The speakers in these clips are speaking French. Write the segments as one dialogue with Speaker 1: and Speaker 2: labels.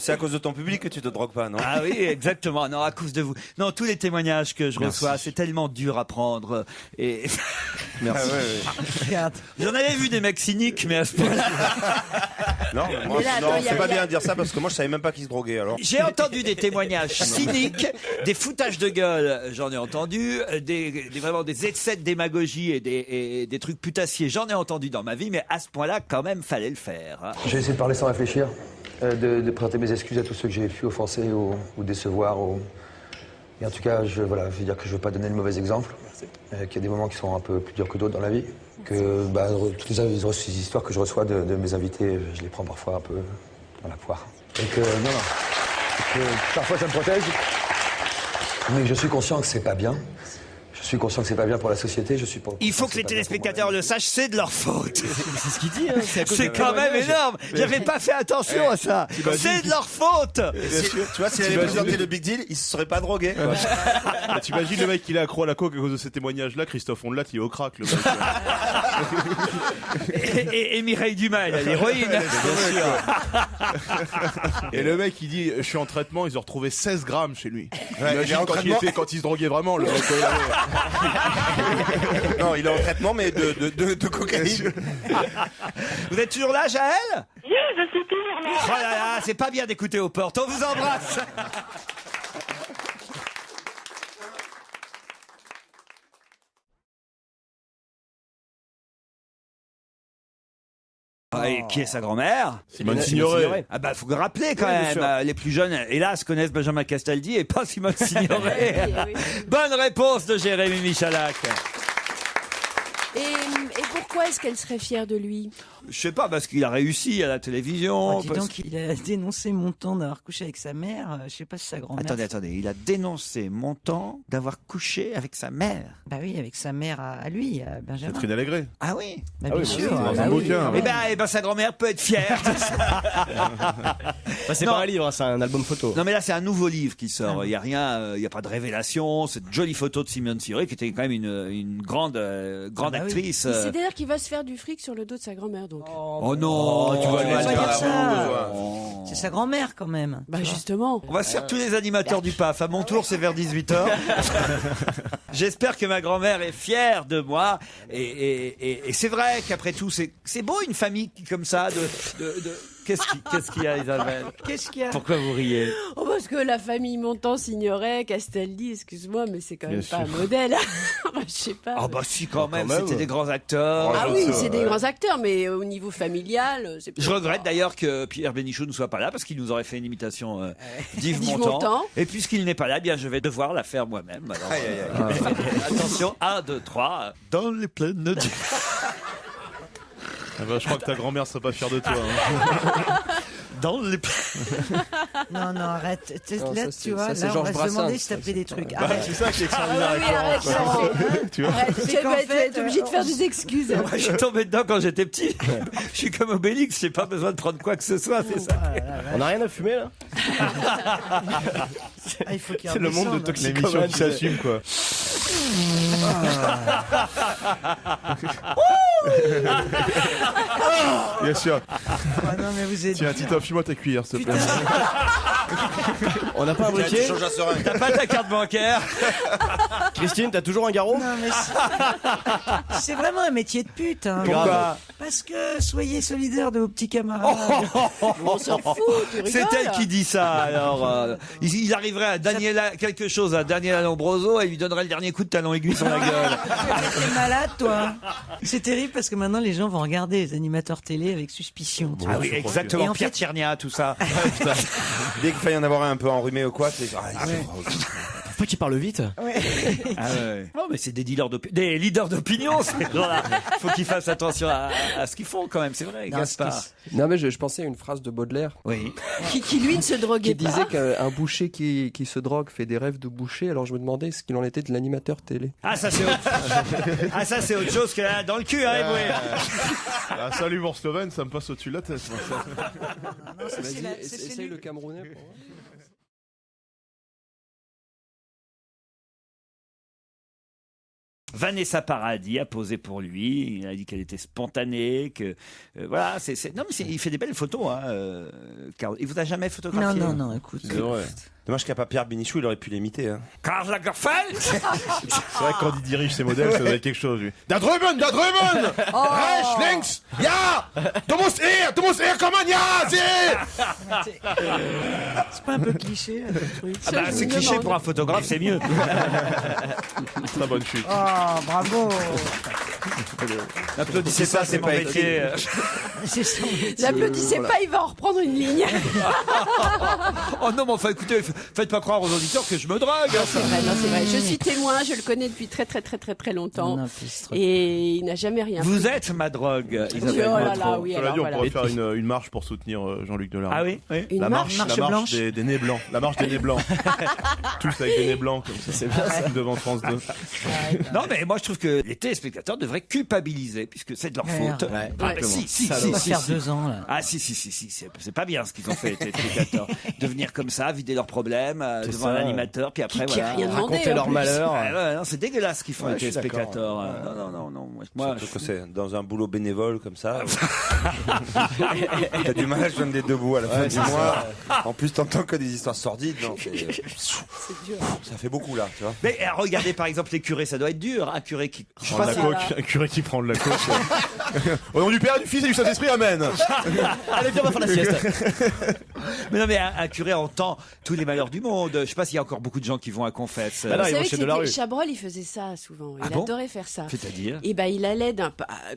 Speaker 1: C'est à cause de ton public que tu te drogues pas, non?
Speaker 2: Ah oui, exactement. Non, à cause de vous. Non, tous les témoignages que je reçois, c'est tellement dur à prendre. Et
Speaker 1: Merci.
Speaker 2: j'en avais vu des mecs cyniques, mais à ce point-là.
Speaker 1: Non, mais moi, non, c'est pas bien de dire ça parce que moi je savais même pas qui se droguait alors.
Speaker 2: J'ai entendu des témoignages cyniques, des foutages de gueule, j'en ai entendu, vraiment des excès de démagogie et des trucs putassiers, j'en ai entendu dans ma vie, mais à ce point-là, quand même, fallait le faire. Hein.
Speaker 3: J'ai essayé de parler sans réfléchir, de présenter mes excuses à tous ceux que j'ai pu offenser ou décevoir. Et en tout cas, je veux dire que je veux pas donner le mauvais exemple, qu'il y a des moments qui sont un peu plus durs que d'autres dans la vie, que toutes les histoires que je reçois de mes invités, je les prends parfois un peu dans la poire. Et que, que parfois ça me protège, mais je suis conscient que c'est pas bien. Je suis conscient que c'est pas bien pour la société.
Speaker 2: Il faut que les téléspectateurs le sachent, c'est de leur faute.
Speaker 4: C'est ce qu'il dit. Hein,
Speaker 2: c'est quand même énorme. J'avais pas fait attention à ça. C'est de leur faute.
Speaker 1: Tu vois, s'il avait présenté le Big Deal, il se serait pas drogué.
Speaker 5: Tu imagines le mec qui est accro à la coke à cause de ces témoignages-là, Christophe Ondelat, il est au crack, le mec.
Speaker 2: Et Mireille Dumas, elle a l'héroïne. Bien sûr.
Speaker 5: Et le mec, il dit, je suis en traitement, ils ont retrouvé 16 grammes chez lui.
Speaker 1: Ouais,
Speaker 5: Imagine quand il se droguait vraiment, le mec.
Speaker 1: Non, il est en traitement, mais de cocaïne.
Speaker 2: Vous êtes toujours là, Jaël?
Speaker 6: Oui, je suis toujours là.
Speaker 2: Oh là là, c'est pas bien d'écouter aux portes. On vous embrasse. Et qui est sa grand-mère?
Speaker 5: Simone Signoret.
Speaker 2: Ah bah faut le rappeler quand même. Les plus jeunes, hélas, connaissent Benjamin Castaldi et pas Simone Signoret. Bonne réponse de Jérémy Michalak.
Speaker 7: Et pourquoi est-ce qu'elle serait fière de lui?
Speaker 2: Je sais pas, parce qu'il a réussi à la télévision.
Speaker 8: Oh, dis donc, il a dénoncé Montand d'avoir couché avec sa mère. Je sais pas si sa grand-mère.
Speaker 2: Attendez, il a dénoncé Montand d'avoir couché avec sa mère.
Speaker 8: Bah oui, avec sa mère à lui, à Benjamin.
Speaker 5: Catherine Allégret.
Speaker 2: Ah oui.
Speaker 8: Bah bien sûr.
Speaker 5: Dans un bouquin.
Speaker 2: Eh ben, sa grand-mère peut être fière de ça.
Speaker 4: C'est pas un livre, hein, c'est un album photo.
Speaker 2: Non mais là c'est un nouveau livre qui sort. Il y a rien, il y a pas de révélation. C'est de jolies photos de Simone Signoret qui était quand même une grande actrice.
Speaker 7: C'est-à-dire qu'il va se faire du fric sur le dos de sa grand-mère, donc.
Speaker 2: Oh non, tu vas lui
Speaker 8: dire ça. C'est sa grand-mère quand même.
Speaker 7: Bah justement.
Speaker 2: On va se faire tous les animateurs du PAF. À mon tour, c'est vers 18h. J'espère que ma grand-mère est fière de moi. Et c'est vrai qu'après tout, c'est beau une famille comme ça. Qu'est-ce qu'il y a, Isabelle?
Speaker 8: Qu'est-ce qu'il y a?
Speaker 2: Pourquoi vous riez?
Speaker 7: Oh, parce que la famille Montand, Signoret, Castaldi, excuse-moi, mais c'est quand même pas un modèle. Je sais pas.
Speaker 2: Ah bah si, quand même, c'était des grands acteurs.
Speaker 7: Ah oui, c'est des grands acteurs, mais au niveau familial, c'est pas.
Speaker 2: Je regrette d'ailleurs que Pierre Bénichou ne soit pas là parce qu'il nous aurait fait une imitation d'Yves Montand. Et puisqu'il n'est pas là, bien je vais devoir la faire moi-même. Alors, attention, 1, 2, 3, dans les plaines du...
Speaker 5: Ah bah, je crois que ta grand-mère serait pas fière de toi. Hein.
Speaker 2: Dans les...
Speaker 8: Non, arrête.
Speaker 4: Non,
Speaker 8: là,
Speaker 4: ça,
Speaker 8: tu vois,
Speaker 4: c'est
Speaker 8: là, on
Speaker 4: Georges
Speaker 8: va se
Speaker 4: Brassens,
Speaker 8: demander si
Speaker 4: ça,
Speaker 8: t'as fait des trucs.
Speaker 5: Bah, c'est ça qui est extraordinaire avec
Speaker 7: arrête,
Speaker 5: Laurent. Tu vois.
Speaker 7: Arrête, tu vas être obligé de faire des excuses.
Speaker 2: Moi, je suis tombé dedans quand j'étais petit. Je suis comme Obélix, j'ai pas besoin de prendre quoi que ce soit, c'est ça.
Speaker 4: On n'a rien à fumer là.
Speaker 8: Il faut qu'il
Speaker 5: C'est le monde de toxicomane. L'émission qui s'assume, quoi. Bien sûr.
Speaker 8: Ah non, mais vous êtes.
Speaker 5: Tiens, Tito, fume-moi ta cuillère, s'il te plaît.
Speaker 4: On n'a pas un briquet.
Speaker 2: T'as pas ta carte bancaire?
Speaker 4: Christine, t'as toujours un garrot?
Speaker 8: Non, mais c'est vraiment un métier de pute. Hein.
Speaker 2: Pourquoi?
Speaker 8: Parce que soyez solidaires de vos petits camarades.
Speaker 7: On s'en fout, tu rigoles.
Speaker 2: C'est elle qui dit ça. Alors, il arriverait à quelque chose à Daniela Lombroso et il lui donnerait le dernier coup de talon aiguille sur la gueule.
Speaker 8: T'es malade, toi. C'est terrible parce que maintenant les gens vont regarder les animateurs télé avec suspicion.
Speaker 2: Ah oui, exactement.
Speaker 8: Et en
Speaker 2: Pierre
Speaker 8: fait-
Speaker 2: Tchernia, tout ça.
Speaker 1: Dès qu'il fallait y en avoir un peu enrhumé ou quoi, c'est.
Speaker 4: Pourquoi tu parles vite?
Speaker 2: Ah ouais. Oh, mais c'est des leaders d'opinion, ces gens-là. Faut qu'ils fassent attention à ce qu'ils font quand même, c'est vrai,
Speaker 8: Non,
Speaker 2: Gaspard.
Speaker 9: Non, mais je pensais à une phrase de Baudelaire
Speaker 2: Oui.
Speaker 7: Qui lui ne se droguait
Speaker 9: qui
Speaker 7: pas.
Speaker 9: disait qu'un boucher qui se drogue fait des rêves de boucher. Alors je me demandais ce qu'il en était de l'animateur télé.
Speaker 2: Ah, ça c'est autre chose que là, dans le cul, hein, Eboué.
Speaker 5: Ah, salut, mon Slovène, ça me passe au-dessus de la tête.
Speaker 9: Vas-y, essaye le Camerounais pour voir.
Speaker 2: Vanessa Paradis a posé pour lui. Il a dit qu'elle était spontanée, que voilà. Non, mais il fait des belles photos. Car il vous a jamais photographié?
Speaker 8: Non, écoute.
Speaker 5: C'est vrai.
Speaker 1: Dommage qu'il n'y a pas Pierre Bénichou, il aurait pu l'imiter. Hein.
Speaker 2: Karl Lagerfeld.
Speaker 5: C'est vrai que quand il dirige ses modèles, ça doit être quelque chose, lui. Da drüben! Rechts, links! Ja! Du musst kommen! Ja!
Speaker 8: C'est pas un peu cliché, là, ce truc?
Speaker 2: Ah bah, c'est cliché pour un photographe, c'est mieux.
Speaker 5: Très bonne chute.
Speaker 8: Oh, bravo.
Speaker 2: N'applaudissez pas, c'est mon métier.
Speaker 8: C'est son métier.
Speaker 7: N'applaudissez pas, il va en reprendre une ligne.
Speaker 2: Oh non, mais enfin, écoutez, faites pas croire aux auditeurs que je me drague.
Speaker 7: C'est vrai, non, c'est vrai. Je suis témoin, je le connais depuis très longtemps.
Speaker 8: Non, puis,
Speaker 7: Et il n'a jamais rien
Speaker 2: Vous êtes ma drogue,
Speaker 7: fait.
Speaker 2: Isabelle.
Speaker 7: Oh là là, oui,
Speaker 5: Cela
Speaker 7: alors
Speaker 5: dit, on
Speaker 7: voilà.
Speaker 5: pourrait faire une marche pour soutenir Jean-Luc Delarue.
Speaker 2: Ah oui, oui.
Speaker 7: Une
Speaker 5: La marche
Speaker 8: blanche.
Speaker 5: des nez blancs. La marche des nez blancs. Tous avec des nez blancs comme ça. C'est bien ça. Devant France 2.
Speaker 2: Non, mais moi je trouve que les téléspectateurs devraient culpabiliser puisque c'est de leur
Speaker 8: Merde.
Speaker 2: faute.
Speaker 4: Ouais,
Speaker 2: Ah, bah, si,
Speaker 8: On va
Speaker 2: si.
Speaker 8: faire 2 ans, là.
Speaker 2: Ah si, c'est pas bien ce qu'ils ont fait, les téléspectateurs. De venir comme ça, vider leurs problèmes devant
Speaker 4: ça.
Speaker 2: un animateur, puis après
Speaker 7: Qui a
Speaker 2: voilà.
Speaker 7: rien demandé,
Speaker 4: Raconter
Speaker 7: en
Speaker 4: leur
Speaker 7: plus.
Speaker 4: malheur.
Speaker 2: Ouais, non, c'est dégueulasse ce qu'ils font
Speaker 4: Ouais,
Speaker 2: les
Speaker 4: je suis
Speaker 2: téléspectateurs.
Speaker 4: d'accord.
Speaker 2: Non. Moi,
Speaker 1: Surtout que c'est dans un boulot bénévole comme ça. T'as du mal à joindre les deux bouts à la fin du mois. En plus, t'entends que des histoires sordides. Non,
Speaker 7: C'est dur.
Speaker 1: ça fait beaucoup là, tu vois.
Speaker 2: mais regardez par exemple les curés, ça doit être dur, un curé qui.
Speaker 5: Prendre de la coke, un curé qui prend de la coke. Au nom du Père, du Fils et du Saint-Esprit, amen.
Speaker 4: Allez, viens, on va faire la sieste.
Speaker 2: Mais non, mais un curé entend tous les malheurs du monde. Je sais pas s'il y a encore beaucoup de gens qui vont à confesse.
Speaker 4: Bah là,
Speaker 7: Vous
Speaker 4: ils vont
Speaker 7: savez
Speaker 4: chez
Speaker 7: que
Speaker 4: Delarue.
Speaker 7: Chabrol, il faisait ça souvent. Il
Speaker 2: Ah bon
Speaker 7: adorait faire ça.
Speaker 2: C'est-à-dire
Speaker 7: Et ben, il allait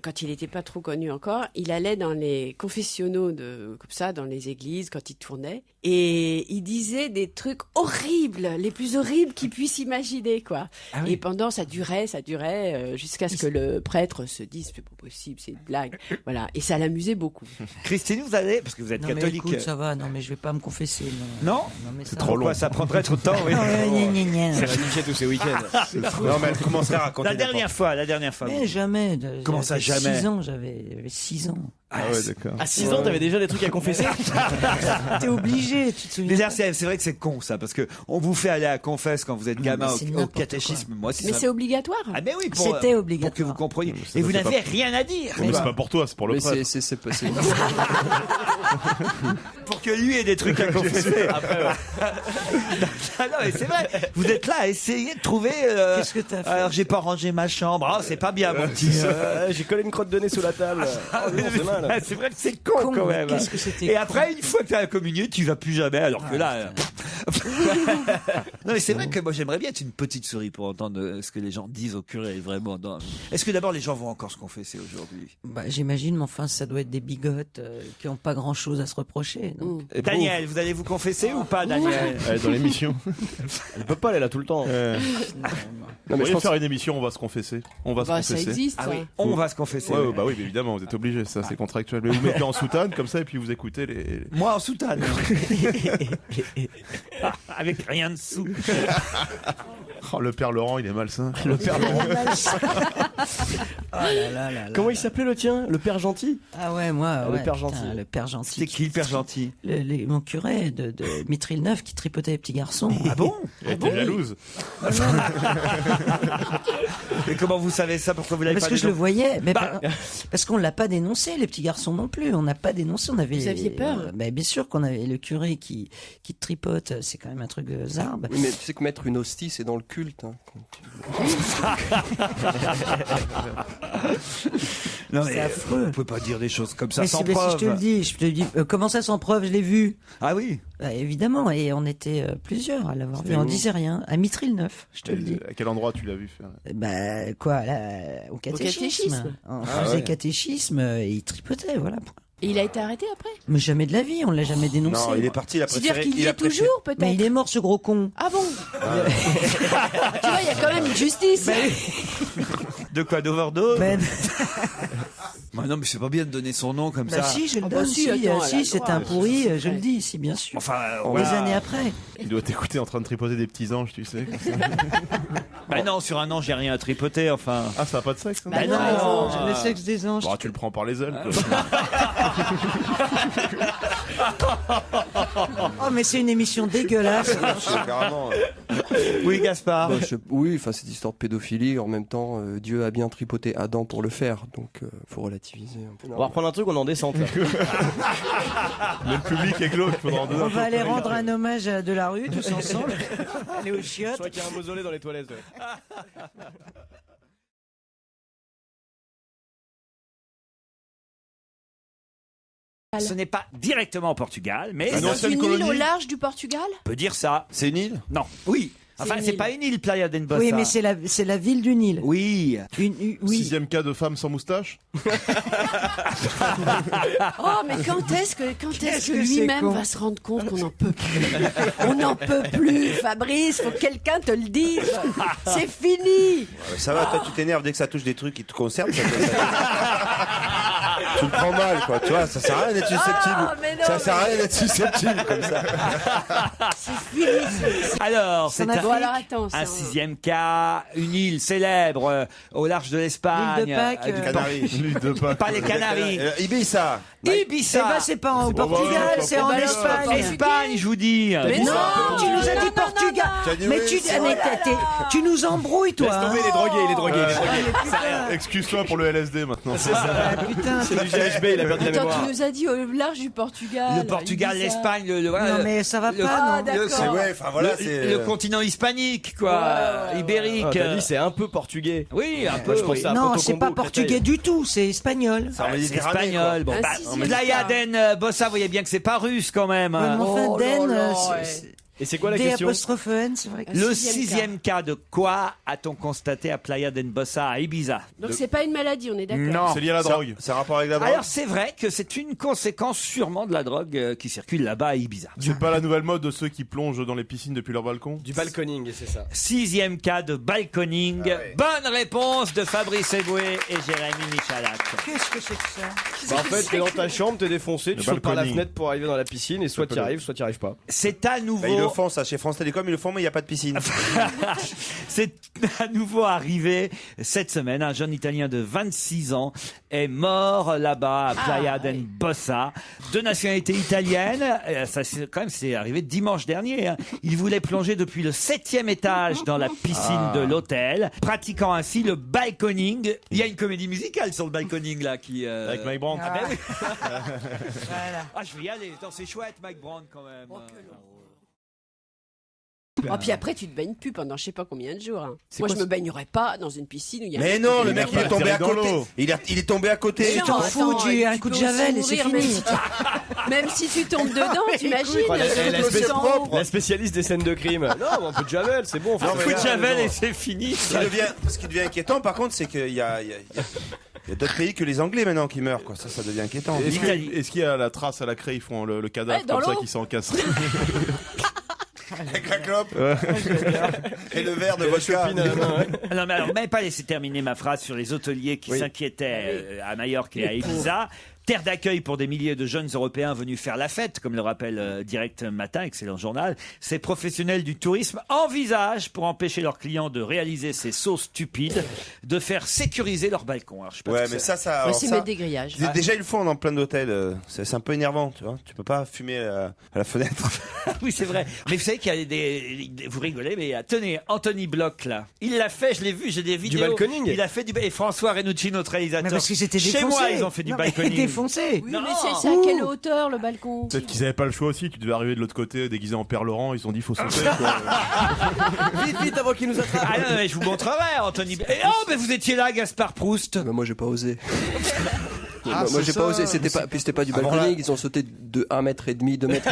Speaker 7: quand il n'était pas trop connu encore, il allait dans les confessionnaux comme ça, dans les églises, quand il tournait, et il disait des trucs horribles, les plus horribles qu'il puisse imaginer, quoi.
Speaker 2: Ah oui.
Speaker 7: Et pendant, ça durait, jusqu'à ce que le prêtre se dise, c'est pas possible, c'est une blague. Voilà. Et ça l'amusait beaucoup.
Speaker 2: Christine, vous allez, parce que vous êtes
Speaker 8: Non, mais
Speaker 2: catholique.
Speaker 8: écoute, ça va, non, mais je vais pas me confesser. Non,
Speaker 2: Non
Speaker 8: mais ça
Speaker 5: trop
Speaker 8: va.
Speaker 2: Pourquoi ça prendrait trop de temps, oui.
Speaker 8: Ah ouais, gna, gna, gna.
Speaker 4: Ça va niquer tous ces week-ends.
Speaker 1: Non, mais elle commencerait à raconter.
Speaker 2: La dernière fois.
Speaker 8: Mais jamais.
Speaker 2: Comment ça, jamais
Speaker 8: 6 ans, j'avais 6 ans.
Speaker 5: Ah ouais, d'accord.
Speaker 4: À 6 ans, t'avais déjà des trucs à confesser.
Speaker 8: T'es obligé, tu te souviens.
Speaker 2: Déjà, c'est vrai que c'est con ça, parce que on vous fait aller à confesse quand vous êtes gamin
Speaker 8: mais c'est
Speaker 2: au
Speaker 8: n'importe
Speaker 2: catéchisme. Moi,
Speaker 7: Mais
Speaker 2: ça-
Speaker 7: c'est obligatoire.
Speaker 2: Ah mais oui,
Speaker 8: C'était
Speaker 2: pour
Speaker 8: obligatoire.
Speaker 2: que vous compreniez.
Speaker 5: ça,
Speaker 2: Et vous
Speaker 5: c'est
Speaker 2: n'avez
Speaker 5: pas-
Speaker 2: rien à dire.
Speaker 5: Mais c'est pas pour toi, c'est pour le
Speaker 9: Mais
Speaker 5: prêtre.
Speaker 9: c'est pas.
Speaker 2: Pour que lui ait des trucs à confesser. Ah non, mais c'est vrai. Vous êtes là à essayer de trouver.
Speaker 8: Qu'est-ce que t'as fait?
Speaker 2: Alors j'ai pas rangé ma chambre. Ah, c'est pas bien, mon petit.
Speaker 4: J'ai collé une crotte de nez sous la table. Oh, non, c'est mal.
Speaker 2: Ah, c'est vrai que c'est con quand même.
Speaker 8: Qu'est-ce que c'était
Speaker 2: Et
Speaker 8: con.
Speaker 2: après, une fois que tu as la communion, tu vas plus jamais. Alors que là. Non, mais c'est vrai que moi j'aimerais bien être une petite souris pour entendre ce que les gens disent au curé vraiment. Est-ce que d'abord les gens vont encore se confesser aujourd'hui?
Speaker 8: Bah, j'imagine, mais enfin, ça doit être des bigotes qui n'ont pas grand-chose à se reprocher. Donc.
Speaker 4: Et pour
Speaker 2: Daniel, vous allez vous confesser ou pas, Daniel?
Speaker 5: Elle est dans l'émission.
Speaker 4: Elle peut pas, elle est là tout le temps.
Speaker 5: Non, mais je pense faire une émission, on va se confesser. On va
Speaker 7: Bah,
Speaker 5: se
Speaker 7: ça
Speaker 5: confesser.
Speaker 7: existe.
Speaker 2: Ah
Speaker 7: ça.
Speaker 2: oui, on va se confesser.
Speaker 5: Ouais, bah oui, mais évidemment, vous êtes obligés, ça c'est contractuel. Mais vous mettez en soutane comme ça et puis vous écoutez les.
Speaker 2: Moi en soutane. Avec rien dessous.
Speaker 5: Oh, le père Laurent, il est malsain.
Speaker 4: Le père Laurent.
Speaker 8: Oh là là là là.
Speaker 4: Comment il s'appelait le tien? Le père gentil?
Speaker 8: Ah ouais, moi,
Speaker 4: Le
Speaker 8: ouais,
Speaker 4: père
Speaker 8: putain,
Speaker 4: gentil.
Speaker 8: le père gentil.
Speaker 2: C'est qui le père gentil?
Speaker 8: Mon curé de Mitry-le-Neuf qui tripotait les petits garçons.
Speaker 2: Ah bon?
Speaker 5: Elle était jalouse.
Speaker 2: Et comment vous savez ça? Pourquoi vous l'avez
Speaker 8: Parce
Speaker 2: pas
Speaker 8: que je le
Speaker 2: dénoncé?
Speaker 8: voyais, mais
Speaker 2: Bah.
Speaker 8: parce qu'on l'a pas dénoncé, les petits garçons non plus. On n'a pas dénoncé. On avait.
Speaker 7: Vous aviez peur
Speaker 8: Bien sûr qu'on avait le curé qui tripote. C'est quand même un truc zarbe.
Speaker 9: Oui, mais tu sais que mettre une hostie, c'est dans le culte. Hein, quand
Speaker 2: Non,
Speaker 8: C'est
Speaker 2: mais
Speaker 8: affreux.
Speaker 2: on peut pas dire des choses comme ça
Speaker 8: Mais
Speaker 2: sans
Speaker 8: si
Speaker 2: preuve.
Speaker 8: je te le dis, comment ça sans preuve? Je l'ai vu.
Speaker 2: Ah oui?
Speaker 8: Bah, évidemment, et on était plusieurs à l'avoir vu. On
Speaker 5: où
Speaker 8: disait rien. À Mitry-le-Neuf, je te le dis.
Speaker 5: À quel endroit tu l'as vu faire?
Speaker 8: Bah quoi, là, au catéchisme.
Speaker 7: catéchisme.
Speaker 8: On faisait catéchisme et il tripotait, voilà.
Speaker 7: Et il a été arrêté après.
Speaker 8: Mais jamais de la vie, on l'a jamais dénoncé.
Speaker 1: Non, il est parti, il a
Speaker 7: C'est-à-dire
Speaker 1: préféré.
Speaker 7: qu'il y
Speaker 1: il a
Speaker 7: est
Speaker 1: préféré-
Speaker 7: toujours, peut-être.
Speaker 8: Mais il est mort, ce gros con.
Speaker 7: Ah bon. Tu vois, il y a quand même une justice.
Speaker 2: De quoi? D'overdose?
Speaker 8: Mais-
Speaker 2: Moi, Ah non, mais c'est pas bien de donner son nom comme
Speaker 8: Bah
Speaker 2: ça.
Speaker 8: si, je le
Speaker 7: Ah
Speaker 8: donne.
Speaker 7: bah si,
Speaker 8: si,
Speaker 7: attends, elle a
Speaker 8: si,
Speaker 7: le
Speaker 8: c'est
Speaker 7: droit.
Speaker 8: un pourri, je le dis, si, bien sûr.
Speaker 2: Enfin,
Speaker 8: Des
Speaker 2: voilà.
Speaker 8: années après.
Speaker 5: Il doit t'écouter en train de tripoter des petits anges, tu sais.
Speaker 2: Bah non, sur un an, j'ai rien à tripoter, enfin.
Speaker 5: Ah, ça n'a pas de sexe, hein
Speaker 7: Bah
Speaker 8: non,
Speaker 7: non.
Speaker 8: le sexe des anges.
Speaker 5: Bah, tu le prends par les ailes. quoi.
Speaker 8: Oh, mais c'est une émission dégueulasse.
Speaker 1: C'est carrément.
Speaker 2: Oui, Gaspard.
Speaker 9: Bah, oui, enfin cette histoire de pédophilie, en même temps, Dieu a bien tripoté Adam pour le faire, donc faut relativiser un peu.
Speaker 4: On va reprendre un truc, on est en descente là.
Speaker 5: Mais le public est glauque, il faudra en donner
Speaker 8: On
Speaker 5: un
Speaker 8: va
Speaker 5: peu.
Speaker 8: aller rendre un hommage à Delarue tous ensemble. Aller aux
Speaker 4: Je
Speaker 8: chiottes.
Speaker 4: crois qu'il y a un mausolée dans les toilettes. Ouais.
Speaker 2: Ce n'est pas directement au Portugal, mais
Speaker 5: Ah
Speaker 7: C'est
Speaker 5: non,
Speaker 7: dans
Speaker 5: ancienne
Speaker 7: une
Speaker 5: colonie.
Speaker 7: île au large du Portugal?
Speaker 2: on peut dire ça.
Speaker 1: C'est une île?
Speaker 2: Non, oui. Enfin,
Speaker 7: une
Speaker 2: c'est
Speaker 7: île.
Speaker 2: pas une île, Playa del Bossa.
Speaker 8: Oui, mais c'est la ville du Nil.
Speaker 2: Oui.
Speaker 8: Oui.
Speaker 5: 6e cas de femme sans moustache.
Speaker 7: Oh, mais quand est-ce que
Speaker 8: Qu'est-ce que
Speaker 7: lui-même
Speaker 8: c'est con.
Speaker 7: va se rendre compte qu'on n'en peut plus? On n'en peut plus, Fabrice, faut que quelqu'un te le dise. C'est fini.
Speaker 1: Ça va, toi tu t'énerves dès que ça touche des trucs qui te concernent. Tu le prends mal, quoi. Tu vois, ça sert à rien d'être susceptible.
Speaker 7: Ah, mais non,
Speaker 1: Ça sert à rien d'être susceptible comme ça.
Speaker 7: C'est fini.
Speaker 2: Alors, c'est
Speaker 8: Afrique.
Speaker 7: Bon, alors attends.
Speaker 2: un 6e cas, une île célèbre au large de l'Espagne.
Speaker 8: L'île de Pâques,
Speaker 2: du
Speaker 1: Canaries.
Speaker 5: L'île de Pâques.
Speaker 2: Pas les Canaries.
Speaker 1: Ibiza.
Speaker 2: Ibiza.
Speaker 8: Eh ben, c'est pas au
Speaker 5: C'est pas
Speaker 8: Portugal,
Speaker 5: vrai,
Speaker 8: c'est
Speaker 5: c'est
Speaker 8: en
Speaker 5: pas vrai.
Speaker 8: Espagne.
Speaker 2: Espagne, je vous dis.
Speaker 8: Mais non, tu nous as dit Portugal.
Speaker 1: Tu as dit
Speaker 8: Mais
Speaker 1: oui,
Speaker 8: tu,
Speaker 1: c'est
Speaker 8: mais
Speaker 1: vrai.
Speaker 8: tu nous embrouilles, toi.
Speaker 4: Laisse tomber
Speaker 8: hein.
Speaker 4: les drogués, les drogués. les drogués.
Speaker 5: Excuse-toi pour le LSD maintenant.
Speaker 8: Ah, putain,
Speaker 4: C'est du GHB, il a perdu la
Speaker 7: Attends,
Speaker 4: mémoire.
Speaker 7: tu nous as dit au large du Portugal.
Speaker 2: Le Portugal,
Speaker 7: Ibiza.
Speaker 2: l'Espagne,
Speaker 8: non mais ça va
Speaker 2: le-
Speaker 8: pas,
Speaker 7: Ah,
Speaker 8: non.
Speaker 7: d'accord.
Speaker 1: C'est ouais, enfin voilà, c'est.
Speaker 2: le continent hispanique, quoi. Ibérique.
Speaker 4: Ah, t'as dit c'est un peu portugais.
Speaker 2: Oui, un peu.
Speaker 4: Moi, je pense
Speaker 2: oui.
Speaker 4: ça.
Speaker 8: Non,
Speaker 4: Porto
Speaker 8: c'est
Speaker 4: Combo,
Speaker 8: pas portugais
Speaker 4: Créteil.
Speaker 8: du tout, c'est espagnol.
Speaker 1: C'est en
Speaker 2: C'est
Speaker 1: Méditerranée,
Speaker 2: espagnol. Bon,
Speaker 7: Un
Speaker 2: bah,
Speaker 7: sixième
Speaker 2: Playa
Speaker 7: cas.
Speaker 2: del Bossa, vous voyez bien que c'est pas russe quand même.
Speaker 8: Ouais,
Speaker 2: hein.
Speaker 8: mais enfin,
Speaker 7: Oh
Speaker 8: Den,
Speaker 7: là là,
Speaker 8: c'est-
Speaker 4: Et c'est quoi la
Speaker 8: D
Speaker 4: question?
Speaker 8: apostrophe N, c'est vrai. que-
Speaker 2: Le
Speaker 7: sixième
Speaker 2: 6e cas de quoi a-t-on constaté à Playa del Bossa, à Ibiza?
Speaker 7: Donc c'est pas une maladie, on est d'accord.
Speaker 2: Non.
Speaker 5: C'est lié à la drogue.
Speaker 1: C'est un rapport avec la drogue.
Speaker 2: Alors c'est vrai que c'est une conséquence sûrement de la drogue qui circule là-bas à Ibiza.
Speaker 5: C'est pas la nouvelle mode de ceux qui plongent dans les piscines depuis leur balcon?
Speaker 4: Du balconing, c'est ça.
Speaker 2: 6e cas de balconing.
Speaker 1: Ah ouais.
Speaker 2: Bonne réponse de Fabrice Eboué et Jérémy Michalak.
Speaker 8: Qu'est-ce que c'est que ça?
Speaker 4: Bah, en fait, t'es dans ta chambre, t'es défoncé,
Speaker 5: Le
Speaker 4: tu sautes par la
Speaker 5: balconing.
Speaker 4: fenêtre pour arriver dans la piscine et soit t'y arrives, soit t'y arrives pas.
Speaker 2: C'est à nouveau.
Speaker 1: Bah, ils le font ça chez France Télécom, ils le font mais il n'y a pas de piscine.
Speaker 2: C'est à nouveau arrivé cette semaine. Un jeune Italien de 26 ans est mort là-bas à Playa del Bossa, de nationalité italienne. Ça, c'est arrivé dimanche dernier. Hein. Il voulait plonger depuis le 7e étage dans la piscine de l'hôtel, pratiquant ainsi le balconing. Il y a une comédie musicale sur le balconing là qui.
Speaker 5: Avec Mike Brandt.
Speaker 2: Ah, ben oui.
Speaker 8: Voilà.
Speaker 2: Ah, je vais y aller. Attends, c'est chouette, Mike Brandt quand même.
Speaker 7: Oh, puis après, tu te baignes plus pendant je sais pas combien de jours. hein.
Speaker 4: C'est
Speaker 7: Moi,
Speaker 4: quoi
Speaker 7: je me baignerais pas dans une piscine où il y a.
Speaker 1: Mais non, le
Speaker 5: Il
Speaker 1: mec
Speaker 5: a
Speaker 1: il est
Speaker 5: pas
Speaker 1: tombé à
Speaker 5: atterri dans
Speaker 1: côté.
Speaker 5: l'eau.
Speaker 1: Il est tombé à côté.
Speaker 7: Mais
Speaker 8: Tu t'en fous, tu un coup de javel et c'est fini.
Speaker 7: Même si tu tombes dedans, t'imagines.
Speaker 4: Oh, la
Speaker 7: le sang
Speaker 4: propre. La spécialiste des scènes de crime. Non, un peu de javel, c'est bon.
Speaker 1: Non, mais
Speaker 2: Coup de
Speaker 1: là,
Speaker 2: javel et c'est fini.
Speaker 1: Ce qui devient inquiétant, par contre, c'est qu'il y a d'autres pays que les Anglais maintenant qui meurent. Quoi. Ça devient inquiétant.
Speaker 2: L'Italie.
Speaker 5: Qu'il y a la trace à la craie, ils font le cadavre
Speaker 7: Ouais, dans
Speaker 5: comme ça
Speaker 7: l'eau.
Speaker 5: qui s'encasse.
Speaker 1: Avec la clope et le verre de vodka.
Speaker 2: Non, mais alors, vous m'avez pas laissé terminer ma phrase sur les hôteliers qui s'inquiétaient à Majorque et à Ibiza. Terre d'accueil pour des milliers de jeunes Européens venus faire la fête, comme le rappelle Direct Matin, excellent journal. Ces professionnels du tourisme envisagent, pour empêcher leurs clients de réaliser ces sauts stupides, de faire sécuriser leur balcon. Alors, je sais pas
Speaker 1: Ouais,
Speaker 2: ce que
Speaker 1: mais
Speaker 2: c'est.
Speaker 1: ça.
Speaker 7: Ouais,
Speaker 1: alors
Speaker 7: c'est
Speaker 1: ça-
Speaker 7: mettre des grillages.
Speaker 1: Déjà, ils le font dans plein d'hôtels. C'est un peu énervant, tu vois. Tu peux pas fumer à la fenêtre.
Speaker 2: Oui, c'est vrai. Mais vous savez qu'il y a vous rigolez, mais tenez, Anthony Bloch, là. Il l'a fait, je l'ai vu, j'ai des vidéos.
Speaker 4: balconing.
Speaker 2: Il a fait et François Renucci, notre réalisateur.
Speaker 8: Mais parce que c'était défoncé.
Speaker 2: Chez moi, ils ont fait du
Speaker 8: Non, mais
Speaker 2: balconing.
Speaker 8: défoncé.
Speaker 7: Oui,
Speaker 2: Non.
Speaker 7: mais c'est à quelle hauteur le balcon?
Speaker 5: Peut-être qu'ils avaient pas le choix aussi, tu devais arriver de l'autre côté déguisé en Père Laurent, ils se sont dit faut sauter. quoi.
Speaker 4: Vite, avant qu'il nous attrape.
Speaker 2: Ah non, mais je vous montrerai, Anthony. Et oh, mais vous étiez là, Gaspard Proust.
Speaker 9: Bah, moi j'ai pas osé.
Speaker 5: Ah,
Speaker 9: moi
Speaker 5: c'est
Speaker 9: j'ai
Speaker 5: ça.
Speaker 9: pas osé, c'était pas du
Speaker 1: Avant
Speaker 9: balconing,
Speaker 1: là-
Speaker 9: ils ont sauté de 1 mètre et demi, 2 mètres.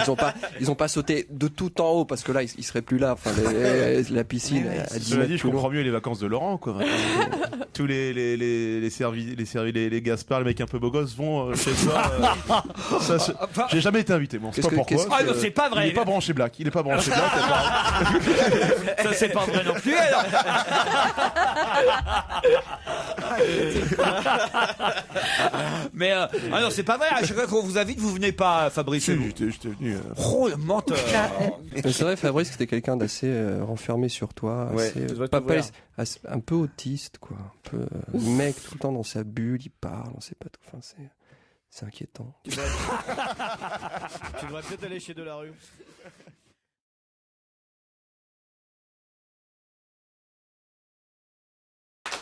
Speaker 9: Ils ont pas sauté de tout en haut parce que là, ils seraient plus là. Enfin, la piscine à 10
Speaker 5: Cela
Speaker 9: mètres
Speaker 5: dit, je
Speaker 9: plus
Speaker 5: comprends
Speaker 9: loin.
Speaker 5: mieux les vacances de Laurent, quoi. Tous les Gaspard, les mecs un peu beaux gosses vont chez toi. J'ai jamais été invité, bon, c'est pas pourquoi.
Speaker 2: Ah non, c'est pas vrai.
Speaker 5: Il est pas branché Black. apparemment.
Speaker 2: Ça, c'est pas vrai non plus, alors. Mais non, c'est pas vrai. À chaque fois qu'on vous invite, vous venez pas, Fabrice.
Speaker 5: J'étais venu.
Speaker 2: Oh, le menteur.
Speaker 9: Mais c'est vrai, Fabrice, que c'était quelqu'un d'assez renfermé sur toi,
Speaker 1: Ouais,
Speaker 9: assez,
Speaker 4: ça doit
Speaker 9: pas
Speaker 4: t'ouvrir.
Speaker 9: un peu autiste, quoi. Un peu, le mec tout le temps dans sa bulle, il parle, on sait pas tout. Enfin, c'est inquiétant.
Speaker 4: Tu devrais peut-être aller chez Delarue.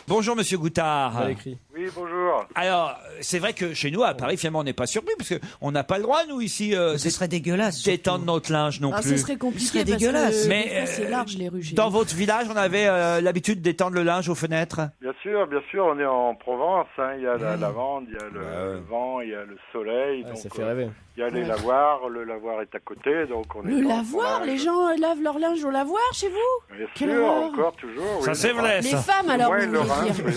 Speaker 2: Bonjour, monsieur Goutard.
Speaker 4: Mal écrit.
Speaker 6: Oui, bonjour.
Speaker 2: Alors, c'est vrai que chez nous, à Paris, finalement, on n'est pas surpris, parce qu'on n'a pas le droit, nous, ici,
Speaker 8: Ce serait dégueulasse. surtout.
Speaker 2: d'étendre notre linge non
Speaker 7: Ah, ce
Speaker 2: plus.
Speaker 7: serait compliqué.
Speaker 8: Ce serait
Speaker 7: parce
Speaker 8: dégueulasse.
Speaker 7: que
Speaker 2: Mais,
Speaker 7: des fois, c'est large les rues. chez
Speaker 2: Dans
Speaker 7: nous.
Speaker 2: votre village, on avait l'habitude d'étendre le linge aux fenêtres.
Speaker 6: Bien sûr, on est en Provence. Hein. Il y a la lavande, il y a le vent, il y a le soleil.
Speaker 4: Ouais,
Speaker 6: donc,
Speaker 4: ça fait rêver.
Speaker 6: il y a les lavoirs. Le lavoir est à côté, donc on est.
Speaker 7: Le
Speaker 6: dans
Speaker 7: lavoir,
Speaker 6: le
Speaker 7: les
Speaker 6: linge.
Speaker 7: gens lavent leur linge au lavoir chez vous?
Speaker 6: Bien
Speaker 7: Quelle
Speaker 6: sûr,
Speaker 7: horreur.
Speaker 6: encore, toujours.
Speaker 2: Ça,
Speaker 6: oui,
Speaker 2: c'est vrai,
Speaker 7: Les
Speaker 2: ça.
Speaker 7: femmes, alors,
Speaker 6: Moi,
Speaker 7: vous
Speaker 6: le
Speaker 7: voulez
Speaker 6: Rhin,
Speaker 7: dire.
Speaker 6: oui.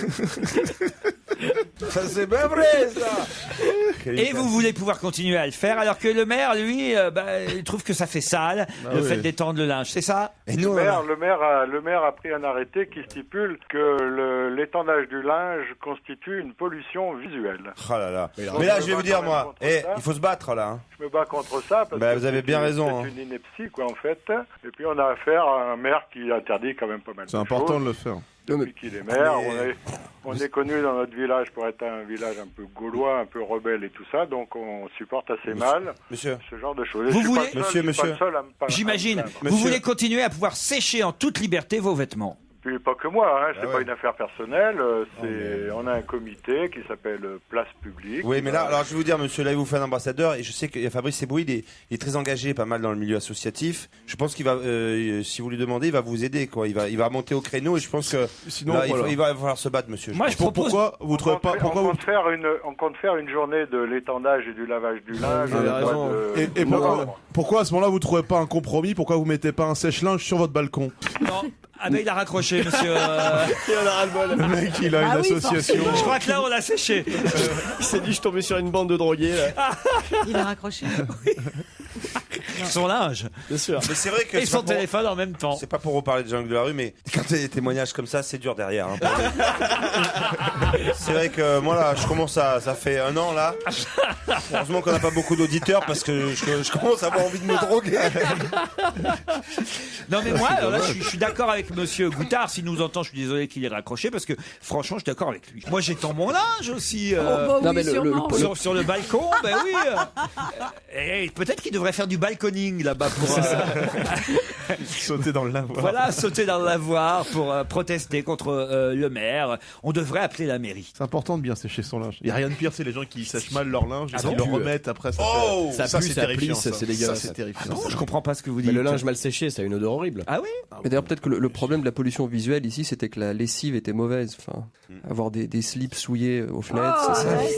Speaker 1: Ça, c'est pas vrai, ça.
Speaker 2: Et vous voulez pouvoir continuer à le faire, alors que le maire, lui, il trouve que ça fait sale, le
Speaker 5: oui.
Speaker 2: fait d'étendre le linge, c'est ça?
Speaker 1: Et nous,
Speaker 6: Le maire a pris un arrêté qui stipule que l'étendage du linge constitue une pollution visuelle.
Speaker 1: oh là là.
Speaker 6: Mais
Speaker 1: Mais là,
Speaker 6: je
Speaker 1: je vais
Speaker 6: me
Speaker 1: vous
Speaker 6: bats
Speaker 1: dire,
Speaker 6: quand même
Speaker 1: moi,
Speaker 6: contre ça.
Speaker 1: il faut se battre, là. Hein.
Speaker 6: Je me bats contre ça parce
Speaker 1: Bah,
Speaker 6: que
Speaker 1: vous avez bien raison,
Speaker 6: c'est
Speaker 1: hein.
Speaker 6: une ineptie, quoi, en fait. Et puis on a affaire à un maire qui interdit quand même pas mal de
Speaker 5: C'est
Speaker 6: choses.
Speaker 5: important de le faire.
Speaker 6: Depuis qu'il est maire,
Speaker 1: Mais-
Speaker 6: on est connu dans notre village pour être un village un peu gaulois, un peu rebelle et tout ça, donc on supporte assez mal
Speaker 1: Monsieur.
Speaker 6: ce genre de choses. Et
Speaker 2: Vous
Speaker 6: je suis
Speaker 2: voulez-
Speaker 6: pas le seul, je suis pas le seul à me pas-
Speaker 2: J'imagine.
Speaker 6: à me plaindre.
Speaker 2: Vous
Speaker 1: Monsieur-
Speaker 2: voulez continuer à pouvoir sécher en toute liberté vos vêtements.
Speaker 6: Puis pas que moi, hein, c'est
Speaker 1: Ah
Speaker 6: pas
Speaker 1: ouais.
Speaker 6: une affaire personnelle, on a un comité qui s'appelle Place Publique.
Speaker 1: Oui, mais là, alors je vais vous dire, monsieur, là, il vous fait un ambassadeur, et je sais que Fabrice Eboué, il est très engagé, pas mal dans le milieu associatif. Je pense qu'il va, si vous lui demandez, il va vous aider, quoi. Il va monter au créneau, et je pense que
Speaker 5: Sinon,
Speaker 1: là,
Speaker 5: voilà.
Speaker 1: il va falloir se battre, monsieur.
Speaker 2: Moi, je propose.
Speaker 5: Pourquoi vous trouvez pas
Speaker 6: on compte faire une journée de l'étendage et du lavage du linge.
Speaker 4: vous avez
Speaker 6: au mois
Speaker 4: raison.
Speaker 6: de
Speaker 5: Et
Speaker 6: novembre.
Speaker 5: pourquoi à ce moment-là vous trouvez pas un compromis? Pourquoi vous mettez pas un sèche-linge sur votre balcon?
Speaker 2: Non. Ah ben il a raccroché, monsieur.
Speaker 4: Il en a ras-le-bol.
Speaker 5: Le mec, il a
Speaker 7: Ah
Speaker 5: une
Speaker 7: oui,
Speaker 5: association.
Speaker 2: Je crois que là, on l'a séché.
Speaker 4: Il s'est dit, je suis tombé sur une bande de drogués, là.
Speaker 8: Il a raccroché.
Speaker 2: Son linge.
Speaker 4: Bien sûr.
Speaker 1: Mais c'est vrai que
Speaker 2: Et
Speaker 1: c'est
Speaker 2: son
Speaker 1: pas pour-
Speaker 2: téléphone en même temps.
Speaker 1: c'est pas pour reparler de Jean-Luc Delarue, mais quand il y a des témoignages comme ça, c'est dur derrière. Hein, pour lui. C'est vrai que moi là, je commence à, ça fait 1 an là. Heureusement qu'on n'a pas beaucoup d'auditeurs parce que je commence à avoir envie de me droguer.
Speaker 2: Non mais moi, alors là, je suis d'accord avec monsieur Goutard. S'il nous entend, je suis désolé qu'il ait raccroché parce que franchement, je suis d'accord avec lui. Moi, j'étends mon linge aussi.
Speaker 7: Oh, bah
Speaker 9: Non,
Speaker 7: oui,
Speaker 9: mais
Speaker 7: sûrement.
Speaker 2: Sur le balcon, ben oui. Et peut-être qu'il devrait faire du balconing là-bas pour
Speaker 5: Sauter dans le lavoir.
Speaker 2: voilà sauter dans le lavoir pour protester contre le maire. On devrait appeler la mairie.
Speaker 5: C'est important de bien sécher son linge. Il n'y a rien de pire, c'est les gens qui sèchent mal leur linge et
Speaker 2: Ah
Speaker 5: qui
Speaker 2: bon
Speaker 5: le remettent après. Ça,
Speaker 1: Oh
Speaker 5: fait-
Speaker 4: Ça pue,
Speaker 5: c'est
Speaker 4: ça
Speaker 5: terrifiant.
Speaker 4: plisse, c'est dégueulasse.
Speaker 5: Ça, c'est terrifiant.
Speaker 2: Non, je comprends pas ce que vous dites.
Speaker 4: Mais le linge mal séché, ça a une odeur horrible.
Speaker 2: Ah oui.
Speaker 9: Mais d'ailleurs, peut-être que le problème de la pollution visuelle ici, c'était que la lessive était mauvaise. Enfin, avoir des slips souillés aux fenêtres,
Speaker 7: Oh,
Speaker 9: ça.
Speaker 7: ouais.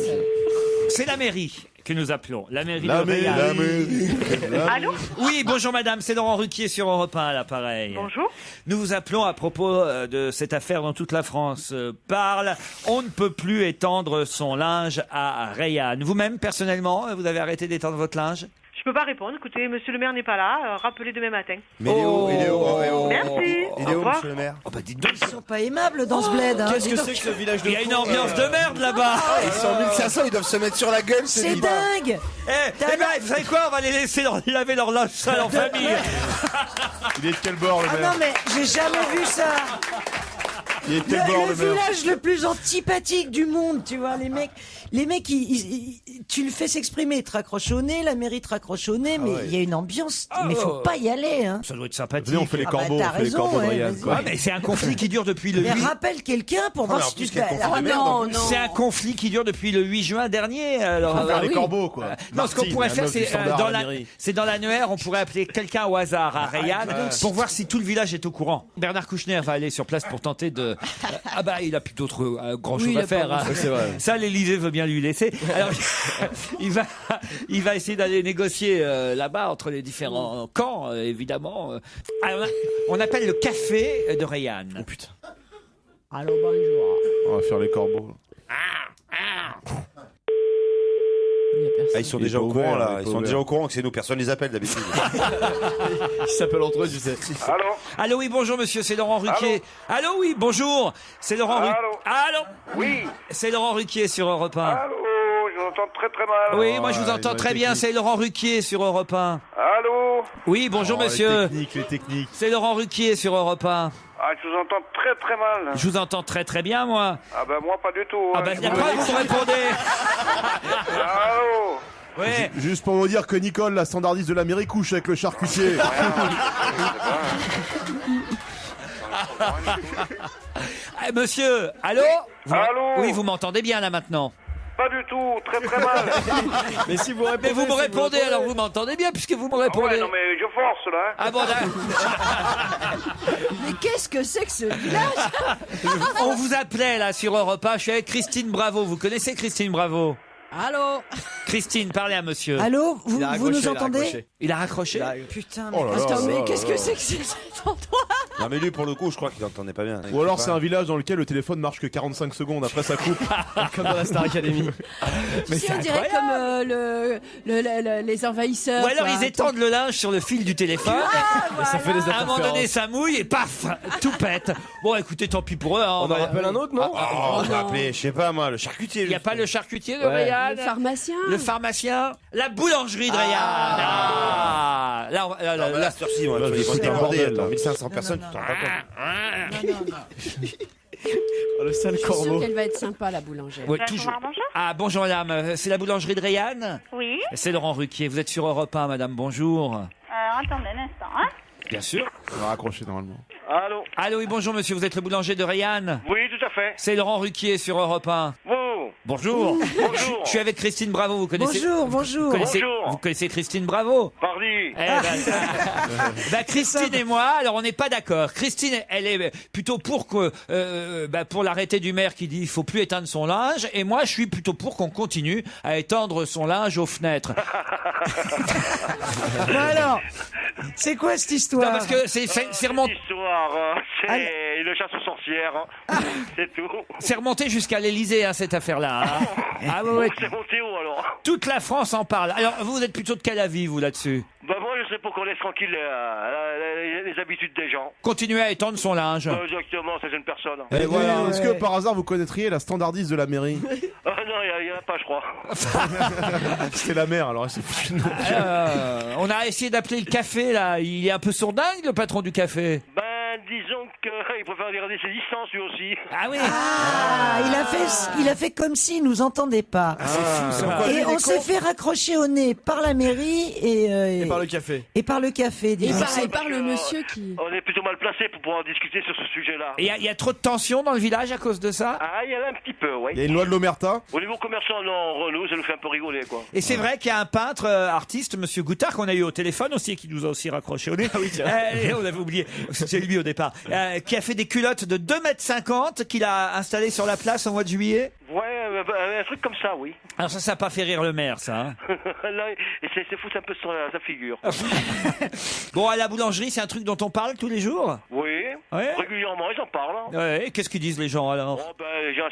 Speaker 2: C'est la mairie que nous appelons. La mairie
Speaker 5: La
Speaker 2: de
Speaker 5: mairie,
Speaker 2: Réal.
Speaker 5: la mairie.
Speaker 10: Allô?
Speaker 2: Oui, bonjour madame, c'est Laurent Ruquier sur Europe 1 à l'appareil.
Speaker 10: Bonjour.
Speaker 2: Nous vous appelons à propos de cette affaire dont toute la France parle. On ne peut plus étendre son linge à Rayanne. Vous-même, personnellement, vous avez arrêté d'étendre votre linge?
Speaker 10: Je peux pas répondre. Écoutez, monsieur le maire n'est pas là. Rappelez demain matin.
Speaker 1: Mais il est où? Il est où? Oh, oh, oh.
Speaker 10: Merci.
Speaker 1: Il
Speaker 10: Au
Speaker 1: est où,
Speaker 10: revoir.
Speaker 1: monsieur le maire?
Speaker 2: Oh bah dites donc,
Speaker 8: Ils sont pas aimables dans ce bled. Hein.
Speaker 4: Qu'est-ce
Speaker 8: Dis
Speaker 4: que
Speaker 8: donc.
Speaker 4: c'est que ce village de
Speaker 2: il y a une
Speaker 4: fous,
Speaker 2: ambiance de merde là-bas.
Speaker 1: Ils sont 1500, ils doivent se mettre sur la gueule,
Speaker 8: C'est dingue.
Speaker 2: Eh ben, vous savez quoi? On va les laisser laver leur linge sale en famille.
Speaker 5: Il est de quel bord le
Speaker 8: Ah
Speaker 5: maire?
Speaker 8: non mais j'ai jamais vu ça.
Speaker 5: Il est de quel bord
Speaker 8: Le
Speaker 5: le maire?
Speaker 8: village le plus antipathique du monde, tu vois, les mecs, tu le fais s'exprimer, ils te raccrochent au nez, la mairie te raccroche au nez, mais il y a une ambiance, mais faut pas y aller, hein.
Speaker 2: Ça doit être sympathique.
Speaker 5: Venez, on fait les
Speaker 8: Ah bah,
Speaker 5: corbeaux,
Speaker 8: t'as
Speaker 5: on fait les
Speaker 8: raison,
Speaker 5: corbeaux de
Speaker 8: ouais,
Speaker 5: Ryan,
Speaker 8: vas-y.
Speaker 5: quoi.
Speaker 2: Ah, mais c'est un conflit qui dure depuis le
Speaker 8: Mais
Speaker 2: 8.
Speaker 8: rappelle quelqu'un pour voir
Speaker 1: mais en
Speaker 8: si tu
Speaker 1: plus,
Speaker 8: te
Speaker 1: quel conflit
Speaker 7: Ah
Speaker 1: de merde, en
Speaker 7: non,
Speaker 1: plus.
Speaker 7: non.
Speaker 2: C'est un conflit qui dure depuis le 8 juin dernier. Alors,
Speaker 5: On va faire les
Speaker 7: oui.
Speaker 5: corbeaux, quoi.
Speaker 2: non, ce qu'on
Speaker 5: Martine,
Speaker 2: pourrait
Speaker 5: la
Speaker 2: faire,
Speaker 5: meuf du
Speaker 2: c'est
Speaker 5: standard
Speaker 2: dans
Speaker 5: à la mairie.
Speaker 2: c'est dans l'annuaire, on pourrait appeler quelqu'un au hasard à Rayanne pour voir si tout le village est au courant. Bernard Kouchner va aller sur place pour tenter de Ah bah il a plus d'autres grand chose
Speaker 7: Oui, il
Speaker 2: à
Speaker 7: a
Speaker 2: faire.
Speaker 7: pas
Speaker 2: hein.
Speaker 7: grand-chose.
Speaker 5: C'est vrai.
Speaker 2: Ça, l'Élysée veut bien lui laisser. Alors, il va essayer d'aller négocier là-bas entre les différents camps, évidemment. Alors, on appelle le café de Rayanne.
Speaker 5: Oh putain.
Speaker 8: Allô, bonjour.
Speaker 5: On va faire les corbeaux.
Speaker 7: Il y a personne.
Speaker 1: Ah, ils sont
Speaker 5: Il est
Speaker 1: déjà
Speaker 5: pas
Speaker 1: au courant
Speaker 5: ouvert,
Speaker 1: là.
Speaker 5: il est
Speaker 1: Ils
Speaker 5: pas
Speaker 1: sont déjà
Speaker 5: ouvert.
Speaker 1: au courant que c'est nous. Personne les appelle d'habitude.
Speaker 5: Ils s'appellent entre eux, tu sais.
Speaker 6: Allô?
Speaker 2: Allô, oui, bonjour, monsieur, c'est Laurent Ruquier. Allô, oui, bonjour, c'est Laurent Ruquier.
Speaker 6: Allô?
Speaker 2: Allô?
Speaker 6: Oui.
Speaker 2: C'est Laurent Ruquier sur Europe 1.
Speaker 6: Allô? Je vous entends très très mal.
Speaker 2: Oui, moi je vous
Speaker 5: Ouais,
Speaker 2: entends
Speaker 5: ils ont
Speaker 2: très
Speaker 5: les
Speaker 2: bien,
Speaker 5: techniques.
Speaker 2: c'est Laurent Ruquier sur Europe 1.
Speaker 6: Allô?
Speaker 2: Oui, bonjour,
Speaker 5: Oh,
Speaker 2: monsieur.
Speaker 5: Les techniques.
Speaker 2: C'est Laurent Ruquier sur Europe 1.
Speaker 6: Ah, je vous entends très très mal.
Speaker 2: Je vous entends très très bien, moi.
Speaker 6: Ah ben moi pas du tout.
Speaker 2: Ah
Speaker 6: hein.
Speaker 2: bah, d'accord, vous me répondez.
Speaker 6: Allô?
Speaker 2: Ouais.
Speaker 5: Juste pour vous dire que Nicole, la standardiste de la mairie, couche avec le charcutier.
Speaker 2: Ah, monsieur, allô?
Speaker 6: Allô?
Speaker 2: Oui, vous m'entendez bien là maintenant.
Speaker 6: Pas du tout, très très mal.
Speaker 4: Mais si vous répondez,
Speaker 2: Mais vous me répondez, alors vous m'entendez bien puisque vous me
Speaker 6: Ah
Speaker 2: répondez.
Speaker 6: ouais, non mais je force là.
Speaker 2: Ah bon,
Speaker 7: Mais qu'est-ce que c'est que ce village?
Speaker 2: on vous appelait là sur Europe 1. Je suis avec Christine Bravo. Vous connaissez Christine Bravo?
Speaker 7: Allô?
Speaker 2: Christine, parlez à monsieur.
Speaker 8: Allô, vous,
Speaker 4: Il a
Speaker 8: vous
Speaker 4: raccroché,
Speaker 8: nous
Speaker 4: il a
Speaker 8: entendez?
Speaker 4: raccroché.
Speaker 2: Il a raccroché.
Speaker 8: Putain,
Speaker 5: Oh là là.
Speaker 7: Attends, mais
Speaker 5: là
Speaker 7: qu'est-ce
Speaker 5: là.
Speaker 7: que c'est que cet endroit?
Speaker 1: Non mais lui pour le coup, je crois qu'il entendait pas bien.
Speaker 5: Ou alors c'est un village dans lequel le téléphone marche que 45 secondes, après ça coupe.
Speaker 4: Comme dans la Star Academy.
Speaker 2: Mais
Speaker 7: Si,
Speaker 2: c'est
Speaker 7: on dirait
Speaker 2: incroyable.
Speaker 7: comme les envahisseurs.
Speaker 2: Ou alors
Speaker 7: quoi.
Speaker 2: ils étendent le linge sur le fil du téléphone.
Speaker 4: Ça fait des
Speaker 2: À un moment donné,
Speaker 4: interférences.
Speaker 2: ça mouille et paf, tout pète. Bon, écoutez, tant pis pour eux. hein,
Speaker 4: On en rappelle un autre, non?
Speaker 1: Oh, on va
Speaker 7: non.
Speaker 1: appeler, je sais pas moi, le charcutier.
Speaker 2: Il n'y a pas le charcutier de
Speaker 4: Ouais.
Speaker 2: Rayanne,
Speaker 7: Le pharmacien.
Speaker 2: le pharmacien, la boulangerie de Rayanne. Ah. Là,
Speaker 1: Non, mais là, sur ci,
Speaker 5: Là,
Speaker 1: tu
Speaker 5: je
Speaker 1: les
Speaker 5: suis
Speaker 1: vois
Speaker 5: un bordel,
Speaker 1: déborder,
Speaker 5: là.
Speaker 1: attends, 1500 personnes,
Speaker 8: non,
Speaker 1: tu t'en rends pas compte.
Speaker 4: Oh, le sale
Speaker 7: Je suis sûre
Speaker 4: corbeau.
Speaker 7: qu'elle va être sympa, la boulangère.
Speaker 2: ouais, toujours. Ah, bonjour madame, c'est la boulangerie de Rayanne.
Speaker 10: Oui.
Speaker 2: C'est Laurent Ruquier, vous êtes sur Europe 1, madame, bonjour.
Speaker 10: Attendez un instant, hein.
Speaker 2: Bien sûr.
Speaker 5: On va raccrocher normalement.
Speaker 6: Allô?
Speaker 2: Allô, oui, bonjour monsieur, vous êtes le boulanger de Rayanne.
Speaker 6: Oui, tout à fait.
Speaker 2: C'est Laurent Ruquier sur Europe 1.
Speaker 6: Vous?
Speaker 2: Bonjour.
Speaker 6: Bonjour.
Speaker 2: Je suis avec Christine Bravo, vous connaissez
Speaker 8: Bonjour, bonjour.
Speaker 2: Vous connaissez,
Speaker 6: Bonjour.
Speaker 2: vous connaissez Christine Bravo?
Speaker 6: Pardi.
Speaker 2: Eh ben, Christine et moi, alors on n'est pas d'accord. Christine, elle est plutôt pour que, pour l'arrêté du maire qui dit il faut plus éteindre son linge, et moi je suis plutôt pour qu'on continue à étendre son linge aux fenêtres.
Speaker 8: Bon alors, c'est quoi cette histoire?
Speaker 2: Non, parce que c'est remonté,
Speaker 6: Histoire, c'est une chasse aux sorcières. C'est tout.
Speaker 2: c'est remonté jusqu'à l'Élysée, hein, cette affaire-là. hein. Ah ouais, ouais.
Speaker 6: C'est monté haut alors.
Speaker 2: Toute la France en parle. Alors vous êtes plutôt de quel avis vous là-dessus?
Speaker 6: Bah moi je sais pour qu'on laisse tranquille les habitudes des gens.
Speaker 2: Continuer à étendre son linge.
Speaker 6: Exactement, c'est une personne.
Speaker 5: Et
Speaker 2: voilà,
Speaker 5: Est-ce que par hasard vous connaîtriez la standardiste de la mairie?
Speaker 6: Ah non, il y en a pas, je crois.
Speaker 5: C'était la mère, alors elle s'est foutue de nous.
Speaker 2: On a essayé d'appeler le café là. Il est un peu sourdingue le patron du café.
Speaker 6: Ben disons qu'il préfère garder ses distances lui aussi.
Speaker 2: Ah oui.
Speaker 8: Ah, il a fait comme s'il nous entendait pas. Et on s'est fait raccrocher au nez par la mairie
Speaker 4: Et par le café.
Speaker 8: et par le café.
Speaker 7: Et
Speaker 8: disons.
Speaker 7: par le monsieur qui.
Speaker 6: On est plutôt mal placé pour pouvoir discuter sur ce sujet-là.
Speaker 2: Il y a trop de tension dans le village à cause de ça.
Speaker 6: Ah, il y en a un petit peu, oui.
Speaker 5: Il y a une loi de l'Omerta.
Speaker 6: Au niveau commercial, non, on renoue, ça nous fait un peu rigoler, quoi.
Speaker 2: Et c'est vrai qu'il y a un peintre artiste, Monsieur Goutard, qu'on a eu au téléphone aussi, qui nous a aussi raccroché au nez. Ah oui, tiens. On avait oublié, c'est lui au départ, qui a fait des culottes de 2,50 m qu'il a installées sur la place au mois de juillet.
Speaker 6: Ouais, un truc comme ça, oui.
Speaker 2: Alors ça n'a pas fait rire le maire, ça. hein.
Speaker 6: Là, et c'est foutre un peu sur sa figure.
Speaker 2: Bon, à la boulangerie, c'est un truc dont on parle tous les jours.
Speaker 6: Oui,
Speaker 2: Ouais.
Speaker 6: régulièrement, ils en parlent. Hein.
Speaker 2: Ouais, qu'est-ce qu'ils disent les gens alors?
Speaker 6: Oh, ben, les gens,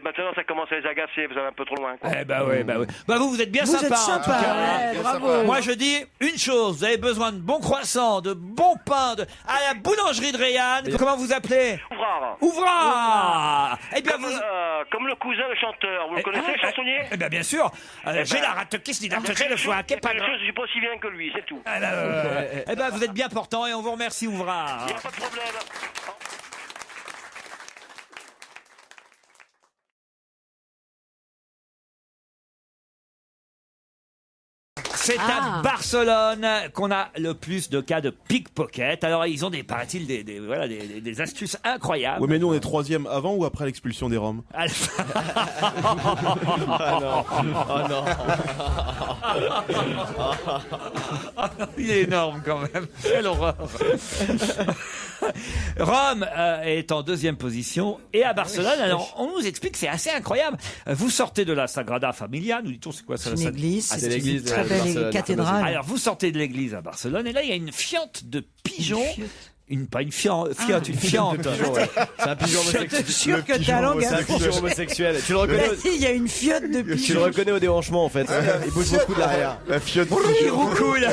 Speaker 6: maintenant, ça commence à les agacer, vous allez un peu trop loin, quoi.
Speaker 2: Eh bah ouais, bah ouais. Bah vous êtes bien
Speaker 8: Vous
Speaker 2: sympa.
Speaker 8: êtes
Speaker 2: en tout
Speaker 8: sympa.
Speaker 2: cas.
Speaker 7: Ouais, bravo.
Speaker 2: Moi je dis une chose, vous avez besoin de bons croissants, de bons pains, à la boulangerie de Rayanne. Comment vous appelez?
Speaker 6: Ouvrard.
Speaker 2: Ouvrard. Eh bien vous...
Speaker 6: Comme le cousin, le chanteur. Vous le connaissez, le chansonnier?
Speaker 2: Eh bien bien sûr. J'ai la rate qui se dit le foie, qui est pas
Speaker 6: Je suis pas aussi bien que lui, c'est tout.
Speaker 2: Eh ben vous êtes bien portant et on vous remercie Ouvrard.
Speaker 6: Il n'y a pas de problème.
Speaker 2: C'est à Barcelone qu'on a le plus de cas de pickpocket. Alors, ils ont paraît-il, des astuces incroyables.
Speaker 5: Oui, mais nous, on est 3e avant ou après l'expulsion des Roms?
Speaker 2: Ah non. Il est énorme quand même. Quelle horreur. Rome est en 2e position et à Barcelone, alors on nous explique, c'est assez incroyable. Vous sortez de la Sagrada Familia, nous dit-on, c'est quoi ça?
Speaker 8: C'est une église,
Speaker 2: c'est
Speaker 8: l'église de très belle cathédrale.
Speaker 2: Alors vous sortez de l'église à Barcelone et là il y a une fiente de pigeons. Pas une fiente, une fiente.
Speaker 4: C'est un pigeon homosexuel.
Speaker 8: Je te jure que ta langue
Speaker 4: C'est un pigeon homosexuel. Tu le reconnais
Speaker 8: Il y a une fiotte de pigeon.
Speaker 4: Tu le reconnais au déhanchement en fait. Il bouge beaucoup de l'arrière.
Speaker 5: La fiotte de
Speaker 2: Il roucoule.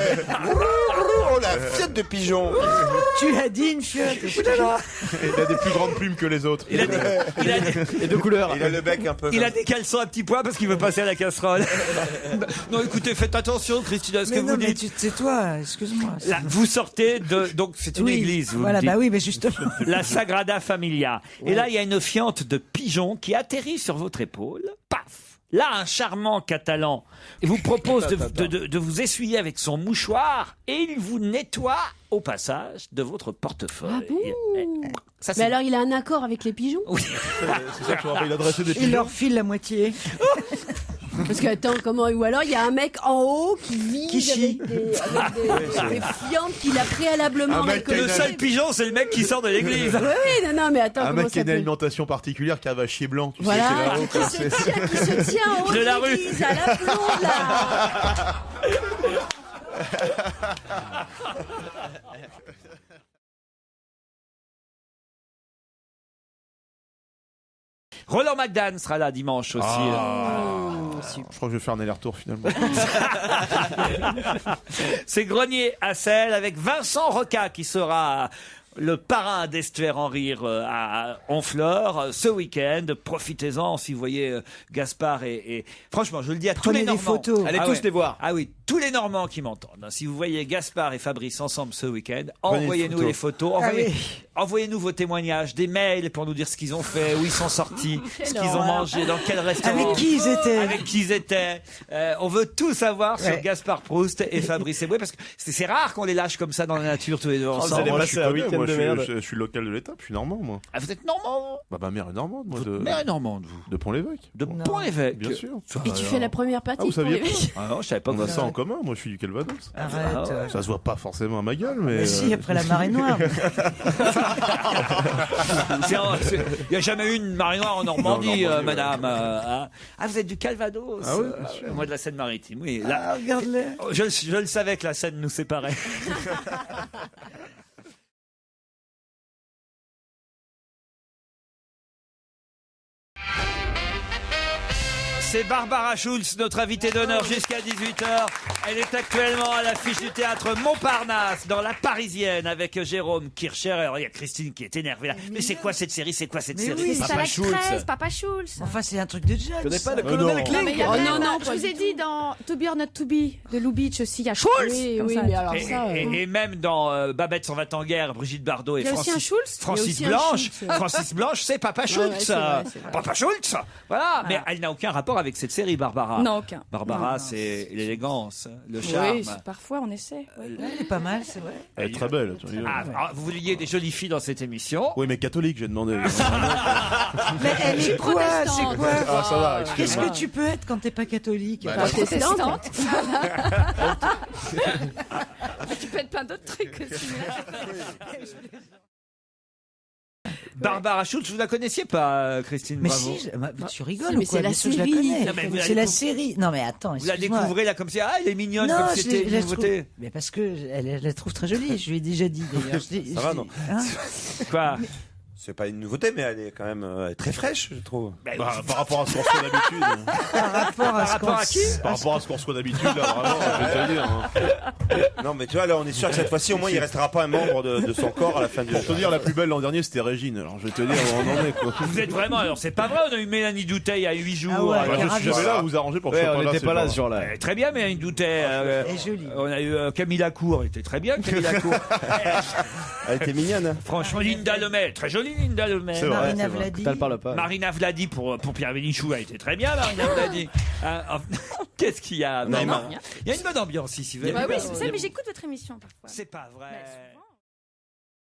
Speaker 1: Oh, la fiotte de pigeon.
Speaker 8: Tu as dit une fiotte.
Speaker 5: Il a des plus grandes plumes que les autres.
Speaker 2: Il a
Speaker 4: Et de couleurs.
Speaker 1: Il a le bec un peu.
Speaker 2: Il a des caleçons à petits pois parce qu'il veut passer à la casserole. Non, écoutez, faites attention, Christine, à ce que vous dites.
Speaker 8: C'est toi, excuse-moi.
Speaker 2: Là, vous sortez donc c'est une église. Vous
Speaker 8: voilà,
Speaker 2: me dites.
Speaker 8: bah oui, mais justement.
Speaker 2: La Sagrada Familia. Et là, il y a une fiente de pigeons qui atterrit sur votre épaule. Paf! Là, un charmant Catalan vous propose de vous essuyer avec son mouchoir et il vous nettoie au passage de votre portefeuille.
Speaker 7: Ah bon
Speaker 2: Ça,
Speaker 7: mais alors, il a un accord avec les pigeons?
Speaker 2: Oui.
Speaker 5: C'est ça, tu vois, il a dressé des pigeons.
Speaker 8: Il leur file la moitié.
Speaker 7: Parce que, attends, comment? Ou alors, il y a un mec en haut qui vide avec des fientes qu'il a préalablement récoltées.
Speaker 2: Le seul pigeon, c'est le mec qui sort de l'église.
Speaker 7: Oui, non, mais attends,
Speaker 5: Un
Speaker 7: comment
Speaker 5: mec qui
Speaker 7: ça
Speaker 5: a une
Speaker 7: peut...
Speaker 5: alimentation particulière, qui a vachier blanc. Tu
Speaker 7: Voilà,
Speaker 5: sais,
Speaker 7: qui se tient en haut
Speaker 2: De la rue.
Speaker 7: l'église, à la plombe, là.
Speaker 2: Roland McDan sera là dimanche aussi.
Speaker 5: Je crois que je vais faire un aller-retour finalement.
Speaker 2: C'est Grenier à Celle avec Vincent Roca qui sera le parrain d'Esther en rire à Honfleur ce week-end. Profitez-en si vous voyez Gaspard et franchement, je le dis à tous les Normands.
Speaker 8: Photos.
Speaker 4: Allez tous les voir.
Speaker 2: Ah oui, tous les Normands qui m'entendent. Si vous voyez Gaspard et Fabrice ensemble ce week-end,
Speaker 5: Prenez
Speaker 2: envoyez-nous
Speaker 5: une
Speaker 2: les photos. Envoyez-nous vos témoignages, des mails pour nous dire ce qu'ils ont fait, où ils sont sortis, ce qu'ils ont mangé, dans quel restaurant.
Speaker 8: Avec qui ils étaient.
Speaker 2: Avec qui ils étaient. On veut tout savoir sur Gaspard Proust et Fabrice Eboué parce que c'est rare qu'on les lâche comme ça dans la nature tous les deux ensemble.
Speaker 4: allez passer un week-end de merde.
Speaker 5: Je suis local de l'étape, je suis normand moi.
Speaker 2: Ah, vous êtes normand?
Speaker 5: Bah ma mère est normande moi.
Speaker 2: Votre mère est normande, vous?
Speaker 5: De Pont-l'Évêque.
Speaker 2: De Pont-l'Évêque.
Speaker 5: Bien sûr.
Speaker 7: Et tu fais la première partie
Speaker 5: vous saviez
Speaker 7: pour les mecs.
Speaker 2: Ah non, je savais pas
Speaker 5: On
Speaker 2: que
Speaker 5: a
Speaker 2: vous
Speaker 5: ça en commun, moi je suis du Calvados.
Speaker 8: Arrête.
Speaker 5: Ça se voit pas forcément à ma gueule, mais.
Speaker 8: Mais si, après la marée noire.
Speaker 2: Il n'y a jamais eu une marée noire en Normandie,
Speaker 5: Non,
Speaker 2: madame. Ah, vous êtes du Calvados.
Speaker 5: Ah oui, bien sûr.
Speaker 2: Moi de la Seine-Maritime. Oui, là,
Speaker 8: Regarde-le.
Speaker 2: je le savais que la Seine nous séparait. C'est Barbara Schulz, notre invitée d'honneur jusqu'à 18h. Elle est actuellement à l'affiche du théâtre Montparnasse, dans La Parisienne, avec Jérôme Kircher. Alors, il y a Christine qui est énervée là. Mais c'est quoi cette série? C'est quoi cette série?
Speaker 8: oui,
Speaker 10: Papa Schulz. Papa Schulz.
Speaker 8: Enfin, c'est un truc de Jack.
Speaker 4: Tu connais pas le
Speaker 5: non.
Speaker 4: colonel
Speaker 10: Non, mais il y
Speaker 4: Kling?
Speaker 10: a
Speaker 7: non,
Speaker 10: je
Speaker 7: pas
Speaker 10: vous ai
Speaker 7: du
Speaker 10: dit dans To Be or Not To Be de Lubitsch aussi, il y a Schulz.
Speaker 7: Oui,
Speaker 10: comme
Speaker 7: oui,
Speaker 10: ça.
Speaker 7: mais alors
Speaker 2: Et,
Speaker 7: ça...
Speaker 2: et même dans Babette s'en va en guerre, Brigitte Bardot et
Speaker 10: Il y a aussi un Schulz.
Speaker 2: Francis
Speaker 7: Il y a aussi un
Speaker 2: Blanche.
Speaker 7: Schulz.
Speaker 2: Francis Blanche, c'est Papa
Speaker 7: Ouais,
Speaker 2: Schulz.
Speaker 7: c'est vrai, c'est vrai.
Speaker 2: Papa Schulz. Voilà. Mais elle n'a aucun rapport avec cette série, Barbara.
Speaker 10: Non, aucun.
Speaker 2: Barbara, c'est l'élégance, le charme.
Speaker 10: Oui, parfois on essaie. Oui.
Speaker 8: Elle est pas mal, c'est vrai.
Speaker 5: Elle est très belle. tu rigoles.
Speaker 2: Vous vouliez des jolies filles dans cette émission?
Speaker 5: Oui, mais catholique, j'ai demandé.
Speaker 8: Mais elle est quoi? C'est
Speaker 7: protestante.
Speaker 8: quoi?
Speaker 5: Ah, ça va,
Speaker 8: Qu'est-ce
Speaker 5: excuse-moi.
Speaker 8: que tu peux être quand t'es pas catholique?
Speaker 10: Protestante. Tu peux être plein d'autres trucs aussi.
Speaker 2: Barbara Schulz, vous la connaissiez pas, Christine?
Speaker 8: Mais
Speaker 2: Bravo.
Speaker 8: si, tu rigoles
Speaker 7: Si,
Speaker 8: ou
Speaker 7: mais
Speaker 8: quoi?
Speaker 7: c'est la
Speaker 8: Bien sûr que je la
Speaker 7: série.
Speaker 8: connais.
Speaker 2: Non, mais vous la
Speaker 8: C'est la
Speaker 2: découvrez-
Speaker 8: série. Non, mais attends,
Speaker 2: Vous la
Speaker 8: excuse-moi.
Speaker 2: découvrez là comme si elle est mignonne,
Speaker 8: Non,
Speaker 2: comme
Speaker 8: je
Speaker 2: c'était
Speaker 8: la
Speaker 2: une nouveauté.
Speaker 8: trouve- Mais parce que elle la trouve très jolie. Je lui ai déjà dit d'ailleurs.
Speaker 1: Ça va, non?
Speaker 8: Hein?
Speaker 2: Quoi?
Speaker 1: C'est pas une nouveauté, mais elle est quand même très fraîche, je trouve.
Speaker 5: Bah, par rapport à ce qu'on reçoit d'habitude.
Speaker 8: Par rapport à ce
Speaker 2: rapport à
Speaker 8: qu'on-
Speaker 2: qui?
Speaker 5: Par rapport à ce qu'on reçoit d'habitude, là, vraiment, je vais te le dire. hein.
Speaker 1: Non, mais tu vois, là, on est sûr que cette fois-ci, au moins, il restera pas un membre de son corps à la fin du.
Speaker 5: Pour te dire, la plus belle l'an dernier, c'était Régine. Alors, je vais te dire où on en est, quoi.
Speaker 2: Vous êtes vraiment, alors c'est pas vrai, on a eu Mélanie Doutet il y a 8 jours.
Speaker 8: Ah ouais,
Speaker 5: Bah, je suis jamais là, vous vous arrangez pour que je
Speaker 4: Ouais,
Speaker 5: sois
Speaker 4: on
Speaker 5: pas là.
Speaker 4: n'était
Speaker 5: c'est
Speaker 4: pas là
Speaker 5: pas-
Speaker 4: ce jour-là.
Speaker 2: Très bien, Mélanie Doutet.
Speaker 8: Elle est jolie.
Speaker 2: On a eu Camille Lacour, elle était très bien, Camille Lacour.
Speaker 1: Elle était mignonne. Hein.
Speaker 2: Franchement, Linda Lemay, très jolie, Linda Lemay.
Speaker 5: C'est vrai,
Speaker 8: Marina
Speaker 5: c'est vrai.
Speaker 8: Vladi.
Speaker 4: T'as le parle pas.
Speaker 2: Marina Vladi pour Pierre Bénichou a été très bien, Marina Vladi. Qu'est-ce qu'il y a?
Speaker 1: Non,
Speaker 2: Non,
Speaker 1: rien.
Speaker 2: il y a une bonne ambiance ici. vous avez
Speaker 11: Bah
Speaker 2: vu
Speaker 11: oui, c'est ça, mais j'écoute votre émission parfois.
Speaker 2: C'est pas vrai.
Speaker 11: Bah, souvent.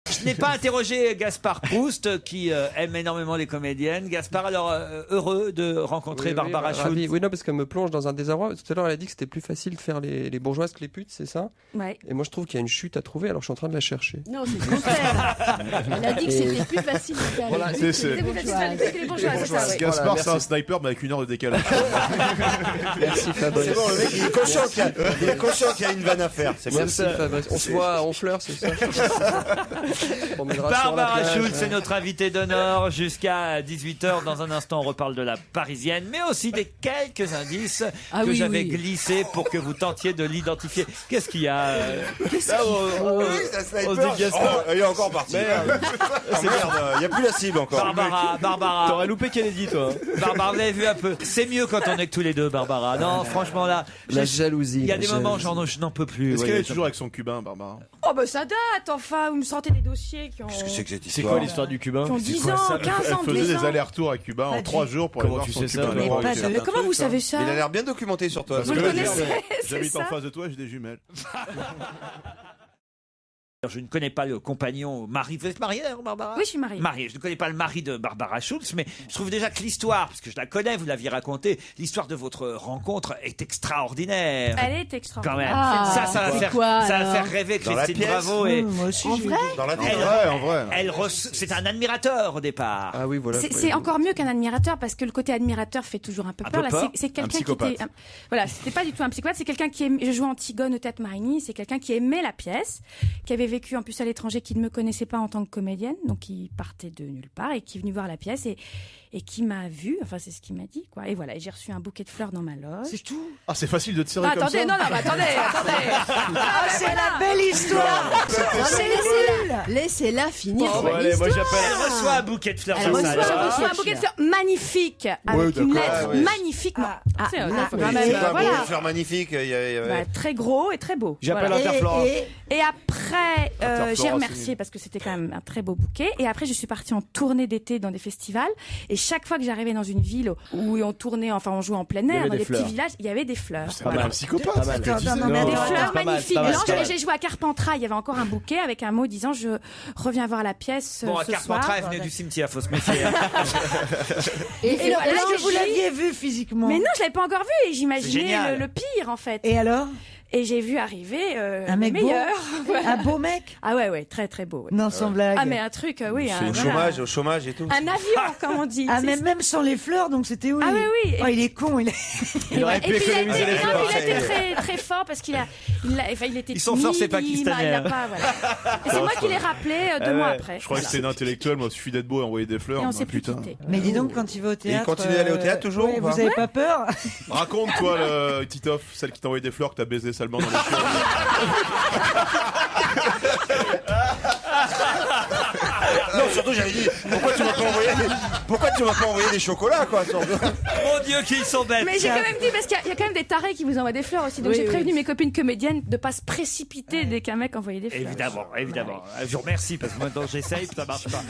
Speaker 2: Je n'ai pas interrogé Gaspard Proust, qui aime énormément les comédiennes. Gaspard, alors, heureux de rencontrer Barbara Schultz.
Speaker 9: ravi. Oui, non, parce qu'elle me plonge dans un désarroi. Tout à l'heure, elle a dit que c'était plus facile de faire les bourgeoises que les putes, c'est ça?
Speaker 11: Ouais.
Speaker 9: Et moi, je trouve qu'il y a une chute à trouver, alors je suis en train de la chercher.
Speaker 7: Non, c'est le contraire. Elle a dit que c'était plus facile de faire
Speaker 5: Voilà,
Speaker 7: les buts
Speaker 5: c'est-
Speaker 7: que les bourgeoises.
Speaker 11: Que les bourgeois, c'est ça, ouais.
Speaker 5: Gaspard,
Speaker 9: Voilà,
Speaker 5: c'est un
Speaker 9: merci.
Speaker 5: sniper, mais avec 1 heure de décalage.
Speaker 9: Merci Fabrice.
Speaker 1: C'est bon, le mec, il est conscient qu'il y a une vanne à faire. C'est
Speaker 9: Merci
Speaker 1: comme ça.
Speaker 9: Fabrice. On se voit, on fleur, c'est ça? On m'aidera sur la
Speaker 2: Barbara
Speaker 9: plage.
Speaker 2: Schultz est notre invitée d'honneur jusqu'à 18h. Dans un instant, on reparle de la Parisienne, mais aussi des quelques indices
Speaker 7: Ah
Speaker 2: que
Speaker 7: oui,
Speaker 2: j'avais
Speaker 7: oui.
Speaker 2: glissés pour que vous tentiez de l'identifier. Qu'est-ce qu'il y a
Speaker 1: Oui, c'est un sniper.
Speaker 2: on se dit Gaspard.
Speaker 1: Oh, il est encore parti. Ah, merde, il n'y a plus la cible encore.
Speaker 2: Barbara.
Speaker 4: T'aurais loupé Kennedy, toi.
Speaker 2: Barbara, vous l'avez vu un peu. C'est mieux quand on est que tous les deux, Barbara. Non, franchement, là.
Speaker 9: La jalousie.
Speaker 2: Il y a
Speaker 9: la
Speaker 2: des moments,
Speaker 9: jalousie.
Speaker 2: je n'en peux plus.
Speaker 5: Est-ce
Speaker 2: Ouais,
Speaker 5: qu'elle est
Speaker 2: ça-
Speaker 5: toujours avec son cubain, Barbara?
Speaker 11: Oh bah ça date, enfin, vous me sortez des dossiers qui ont...
Speaker 1: Qu'est-ce que c'est que cette
Speaker 4: C'est
Speaker 1: histoire
Speaker 4: quoi l'histoire du cubain?
Speaker 11: qui ont 10 ans, 15
Speaker 5: Elle
Speaker 11: ans,
Speaker 5: faisait
Speaker 11: 12
Speaker 5: des
Speaker 11: ans.
Speaker 5: allers-retours à Cuba en
Speaker 8: Pas
Speaker 5: 3
Speaker 8: du-
Speaker 5: jours pour aller
Speaker 4: Comment
Speaker 5: voir
Speaker 4: tu
Speaker 5: son
Speaker 4: sais ça,
Speaker 5: cubain.
Speaker 4: toi
Speaker 8: Mais
Speaker 5: Ouais,
Speaker 8: pas
Speaker 5: c'est
Speaker 8: de-
Speaker 5: un
Speaker 11: Mais comment
Speaker 5: truc,
Speaker 11: vous
Speaker 5: ça.
Speaker 11: savez ça?
Speaker 1: Il a l'air bien documenté sur toi.
Speaker 11: Vous le connaissez, c'est
Speaker 5: J'habite en
Speaker 11: ça?
Speaker 5: face de toi, j'ai des jumelles.
Speaker 2: Je ne connais pas le compagnon, mari. Vous êtes mariée d'ailleurs, Barbara?
Speaker 11: Oui, je suis mariée.
Speaker 2: Mariée. Je ne connais pas le mari de Barbara Schultz, mais je trouve déjà que l'histoire, parce que je la connais, vous l'aviez raconté, l'histoire de votre rencontre est extraordinaire.
Speaker 11: Elle est
Speaker 2: Quand
Speaker 11: extraordinaire.
Speaker 2: même.
Speaker 7: Ah,
Speaker 2: ça va
Speaker 7: c'est
Speaker 2: faire,
Speaker 7: quoi,
Speaker 2: ça va
Speaker 7: alors
Speaker 2: faire rêver
Speaker 1: Dans la
Speaker 2: Christine
Speaker 1: pièce
Speaker 2: Bravo. Et
Speaker 8: Moi aussi,
Speaker 7: En
Speaker 8: j'ai-
Speaker 7: vrai
Speaker 1: Dans la vie.
Speaker 5: En vrai.
Speaker 2: c'est un admirateur au départ.
Speaker 9: Ah oui, voilà.
Speaker 11: C'est encore mieux qu'un admirateur parce que le côté admirateur fait toujours un peu
Speaker 2: Un
Speaker 11: peur.
Speaker 2: peu
Speaker 11: Là,
Speaker 2: peur.
Speaker 11: c'est quelqu'un qui
Speaker 5: psychopathe.
Speaker 11: était, voilà, c'était pas du tout un psychopathe. C'est quelqu'un qui aimait, je jouais Antigone au Théâtre Marigny. C'est quelqu'un qui aimait la pièce, qui avait vécu en plus à l'étranger, qui ne me connaissait pas en tant que comédienne, donc qui partait de nulle part et qui est venu voir la pièce et qui m'a vu. Enfin, c'est ce qu'il m'a dit, quoi. Et voilà, et j'ai reçu un bouquet de fleurs dans ma loge.
Speaker 2: C'est tout.
Speaker 5: Ah, c'est facile de te serrer
Speaker 11: Ah,
Speaker 5: comme ça.
Speaker 11: attendez, non, mais attendez.
Speaker 8: Ah, c'est la belle histoire.
Speaker 7: Laissez-la finir.
Speaker 4: Bon, allez, moi j'appelle.
Speaker 2: Elle reçoit un bouquet de fleurs
Speaker 7: Elle
Speaker 2: dans
Speaker 7: reçoit
Speaker 2: sa
Speaker 11: J'ai
Speaker 2: loge.
Speaker 11: reçu un bouquet de fleurs magnifique avec
Speaker 5: Ouais,
Speaker 11: une
Speaker 5: d'accord.
Speaker 11: lettre
Speaker 1: Ah, ouais.
Speaker 11: magnifique.
Speaker 8: Ah.
Speaker 11: C'est
Speaker 7: Ah,
Speaker 11: faut
Speaker 7: mais
Speaker 11: quand même,
Speaker 1: C'est pas beau,
Speaker 11: voilà.
Speaker 1: une fleur magnifique.
Speaker 11: Bah, très gros et très beau.
Speaker 4: J'appelle
Speaker 11: Voilà.
Speaker 4: Interflora.
Speaker 11: Et après,
Speaker 5: Interflora,
Speaker 11: j'ai
Speaker 5: c'est
Speaker 11: remercié
Speaker 5: nul.
Speaker 11: parce que c'était quand même un très beau bouquet. Et après, je suis partie en tournée d'été dans des festivals. Et chaque fois que j'arrivais dans une ville où on tournait, enfin, on jouait en plein
Speaker 4: Il y
Speaker 11: air,
Speaker 4: avait
Speaker 11: dans
Speaker 4: des
Speaker 11: des
Speaker 4: fleurs.
Speaker 11: petits villages, il y avait des fleurs.
Speaker 5: C'est
Speaker 4: Pas
Speaker 5: pas
Speaker 4: mal.
Speaker 5: un psychopathe.
Speaker 4: Pas mal.
Speaker 5: c'est ce que je disais.
Speaker 8: Non, mais
Speaker 11: Des
Speaker 8: attends,
Speaker 11: fleurs
Speaker 4: pas mal,
Speaker 11: magnifiques.
Speaker 4: pas mal,
Speaker 11: Non,
Speaker 4: pas mal.
Speaker 11: j'ai joué à Carpentras. Il y avait encore un bouquet avec un mot disant je reviens voir la pièce
Speaker 2: Bon, à
Speaker 11: ce soir.
Speaker 2: Carpentras, elle venait du cimetière, faut se méfier.
Speaker 7: Et
Speaker 11: Et
Speaker 7: voilà,
Speaker 8: Est-ce
Speaker 11: je
Speaker 8: que vous
Speaker 11: dis-
Speaker 8: l'aviez vu physiquement?
Speaker 11: Mais non, je l'avais pas encore vu et
Speaker 2: C'est
Speaker 11: j'imaginais
Speaker 2: génial.
Speaker 11: le pire en fait.
Speaker 8: Et alors?
Speaker 11: Et j'ai vu arriver
Speaker 8: Un mec
Speaker 11: le
Speaker 8: beau?
Speaker 11: meilleur.
Speaker 8: Un beau mec?
Speaker 11: Ah ouais, très très beau. ouais.
Speaker 8: Non, sans blague.
Speaker 11: Ah mais un truc, oui.
Speaker 1: C'est
Speaker 11: voilà.
Speaker 1: au chômage et tout.
Speaker 11: Un avion, comme on dit.
Speaker 8: Ah,
Speaker 11: C'est-
Speaker 8: mais même sans les fleurs, donc c'était oui.
Speaker 11: Ah oui, oui.
Speaker 8: Oh, il est con, il est...
Speaker 4: Il aurait
Speaker 11: Et
Speaker 4: pu
Speaker 11: puis il a été,
Speaker 4: économiser les
Speaker 11: non,
Speaker 4: fleurs.
Speaker 11: il a été très très fort parce qu'il il était
Speaker 2: Ils sont forts, ces
Speaker 11: timide, il
Speaker 2: Pakistanais.
Speaker 11: a pas, voilà. Et c'est moi qui l'ai rappelé 2 mois après.
Speaker 5: Je croyais que c'était une intellectuelle, moi, il suffit d'être beau et envoyer des fleurs.
Speaker 11: Et on
Speaker 5: Ah,
Speaker 11: s'est plus
Speaker 5: putain.
Speaker 11: quitté.
Speaker 8: Mais dis donc, quand il va au théâtre...
Speaker 1: continue d'aller au théâtre toujours,
Speaker 8: ouais,
Speaker 1: ou pas
Speaker 8: vous avez pas peur?
Speaker 5: Raconte-toi, le Titoff, celle qui t'a envoyé des fleurs que t'as baisé salement dans les chiottes.
Speaker 1: Non, surtout j'avais dit pourquoi tu m'as pas envoyé des chocolats quoi. Surtout.
Speaker 2: Mon Dieu, qu'ils sont bêtes.
Speaker 11: Mais j'ai quand même dit, parce qu'il y a quand même des tarés qui vous envoient des fleurs aussi. Donc
Speaker 8: Oui,
Speaker 11: j'ai
Speaker 8: oui.
Speaker 11: prévenu mes copines comédiennes de pas se précipiter dès qu'un mec envoyait des fleurs.
Speaker 2: Évidemment, évidemment. Je vous remercie parce que maintenant j'essaye, ça marche pas.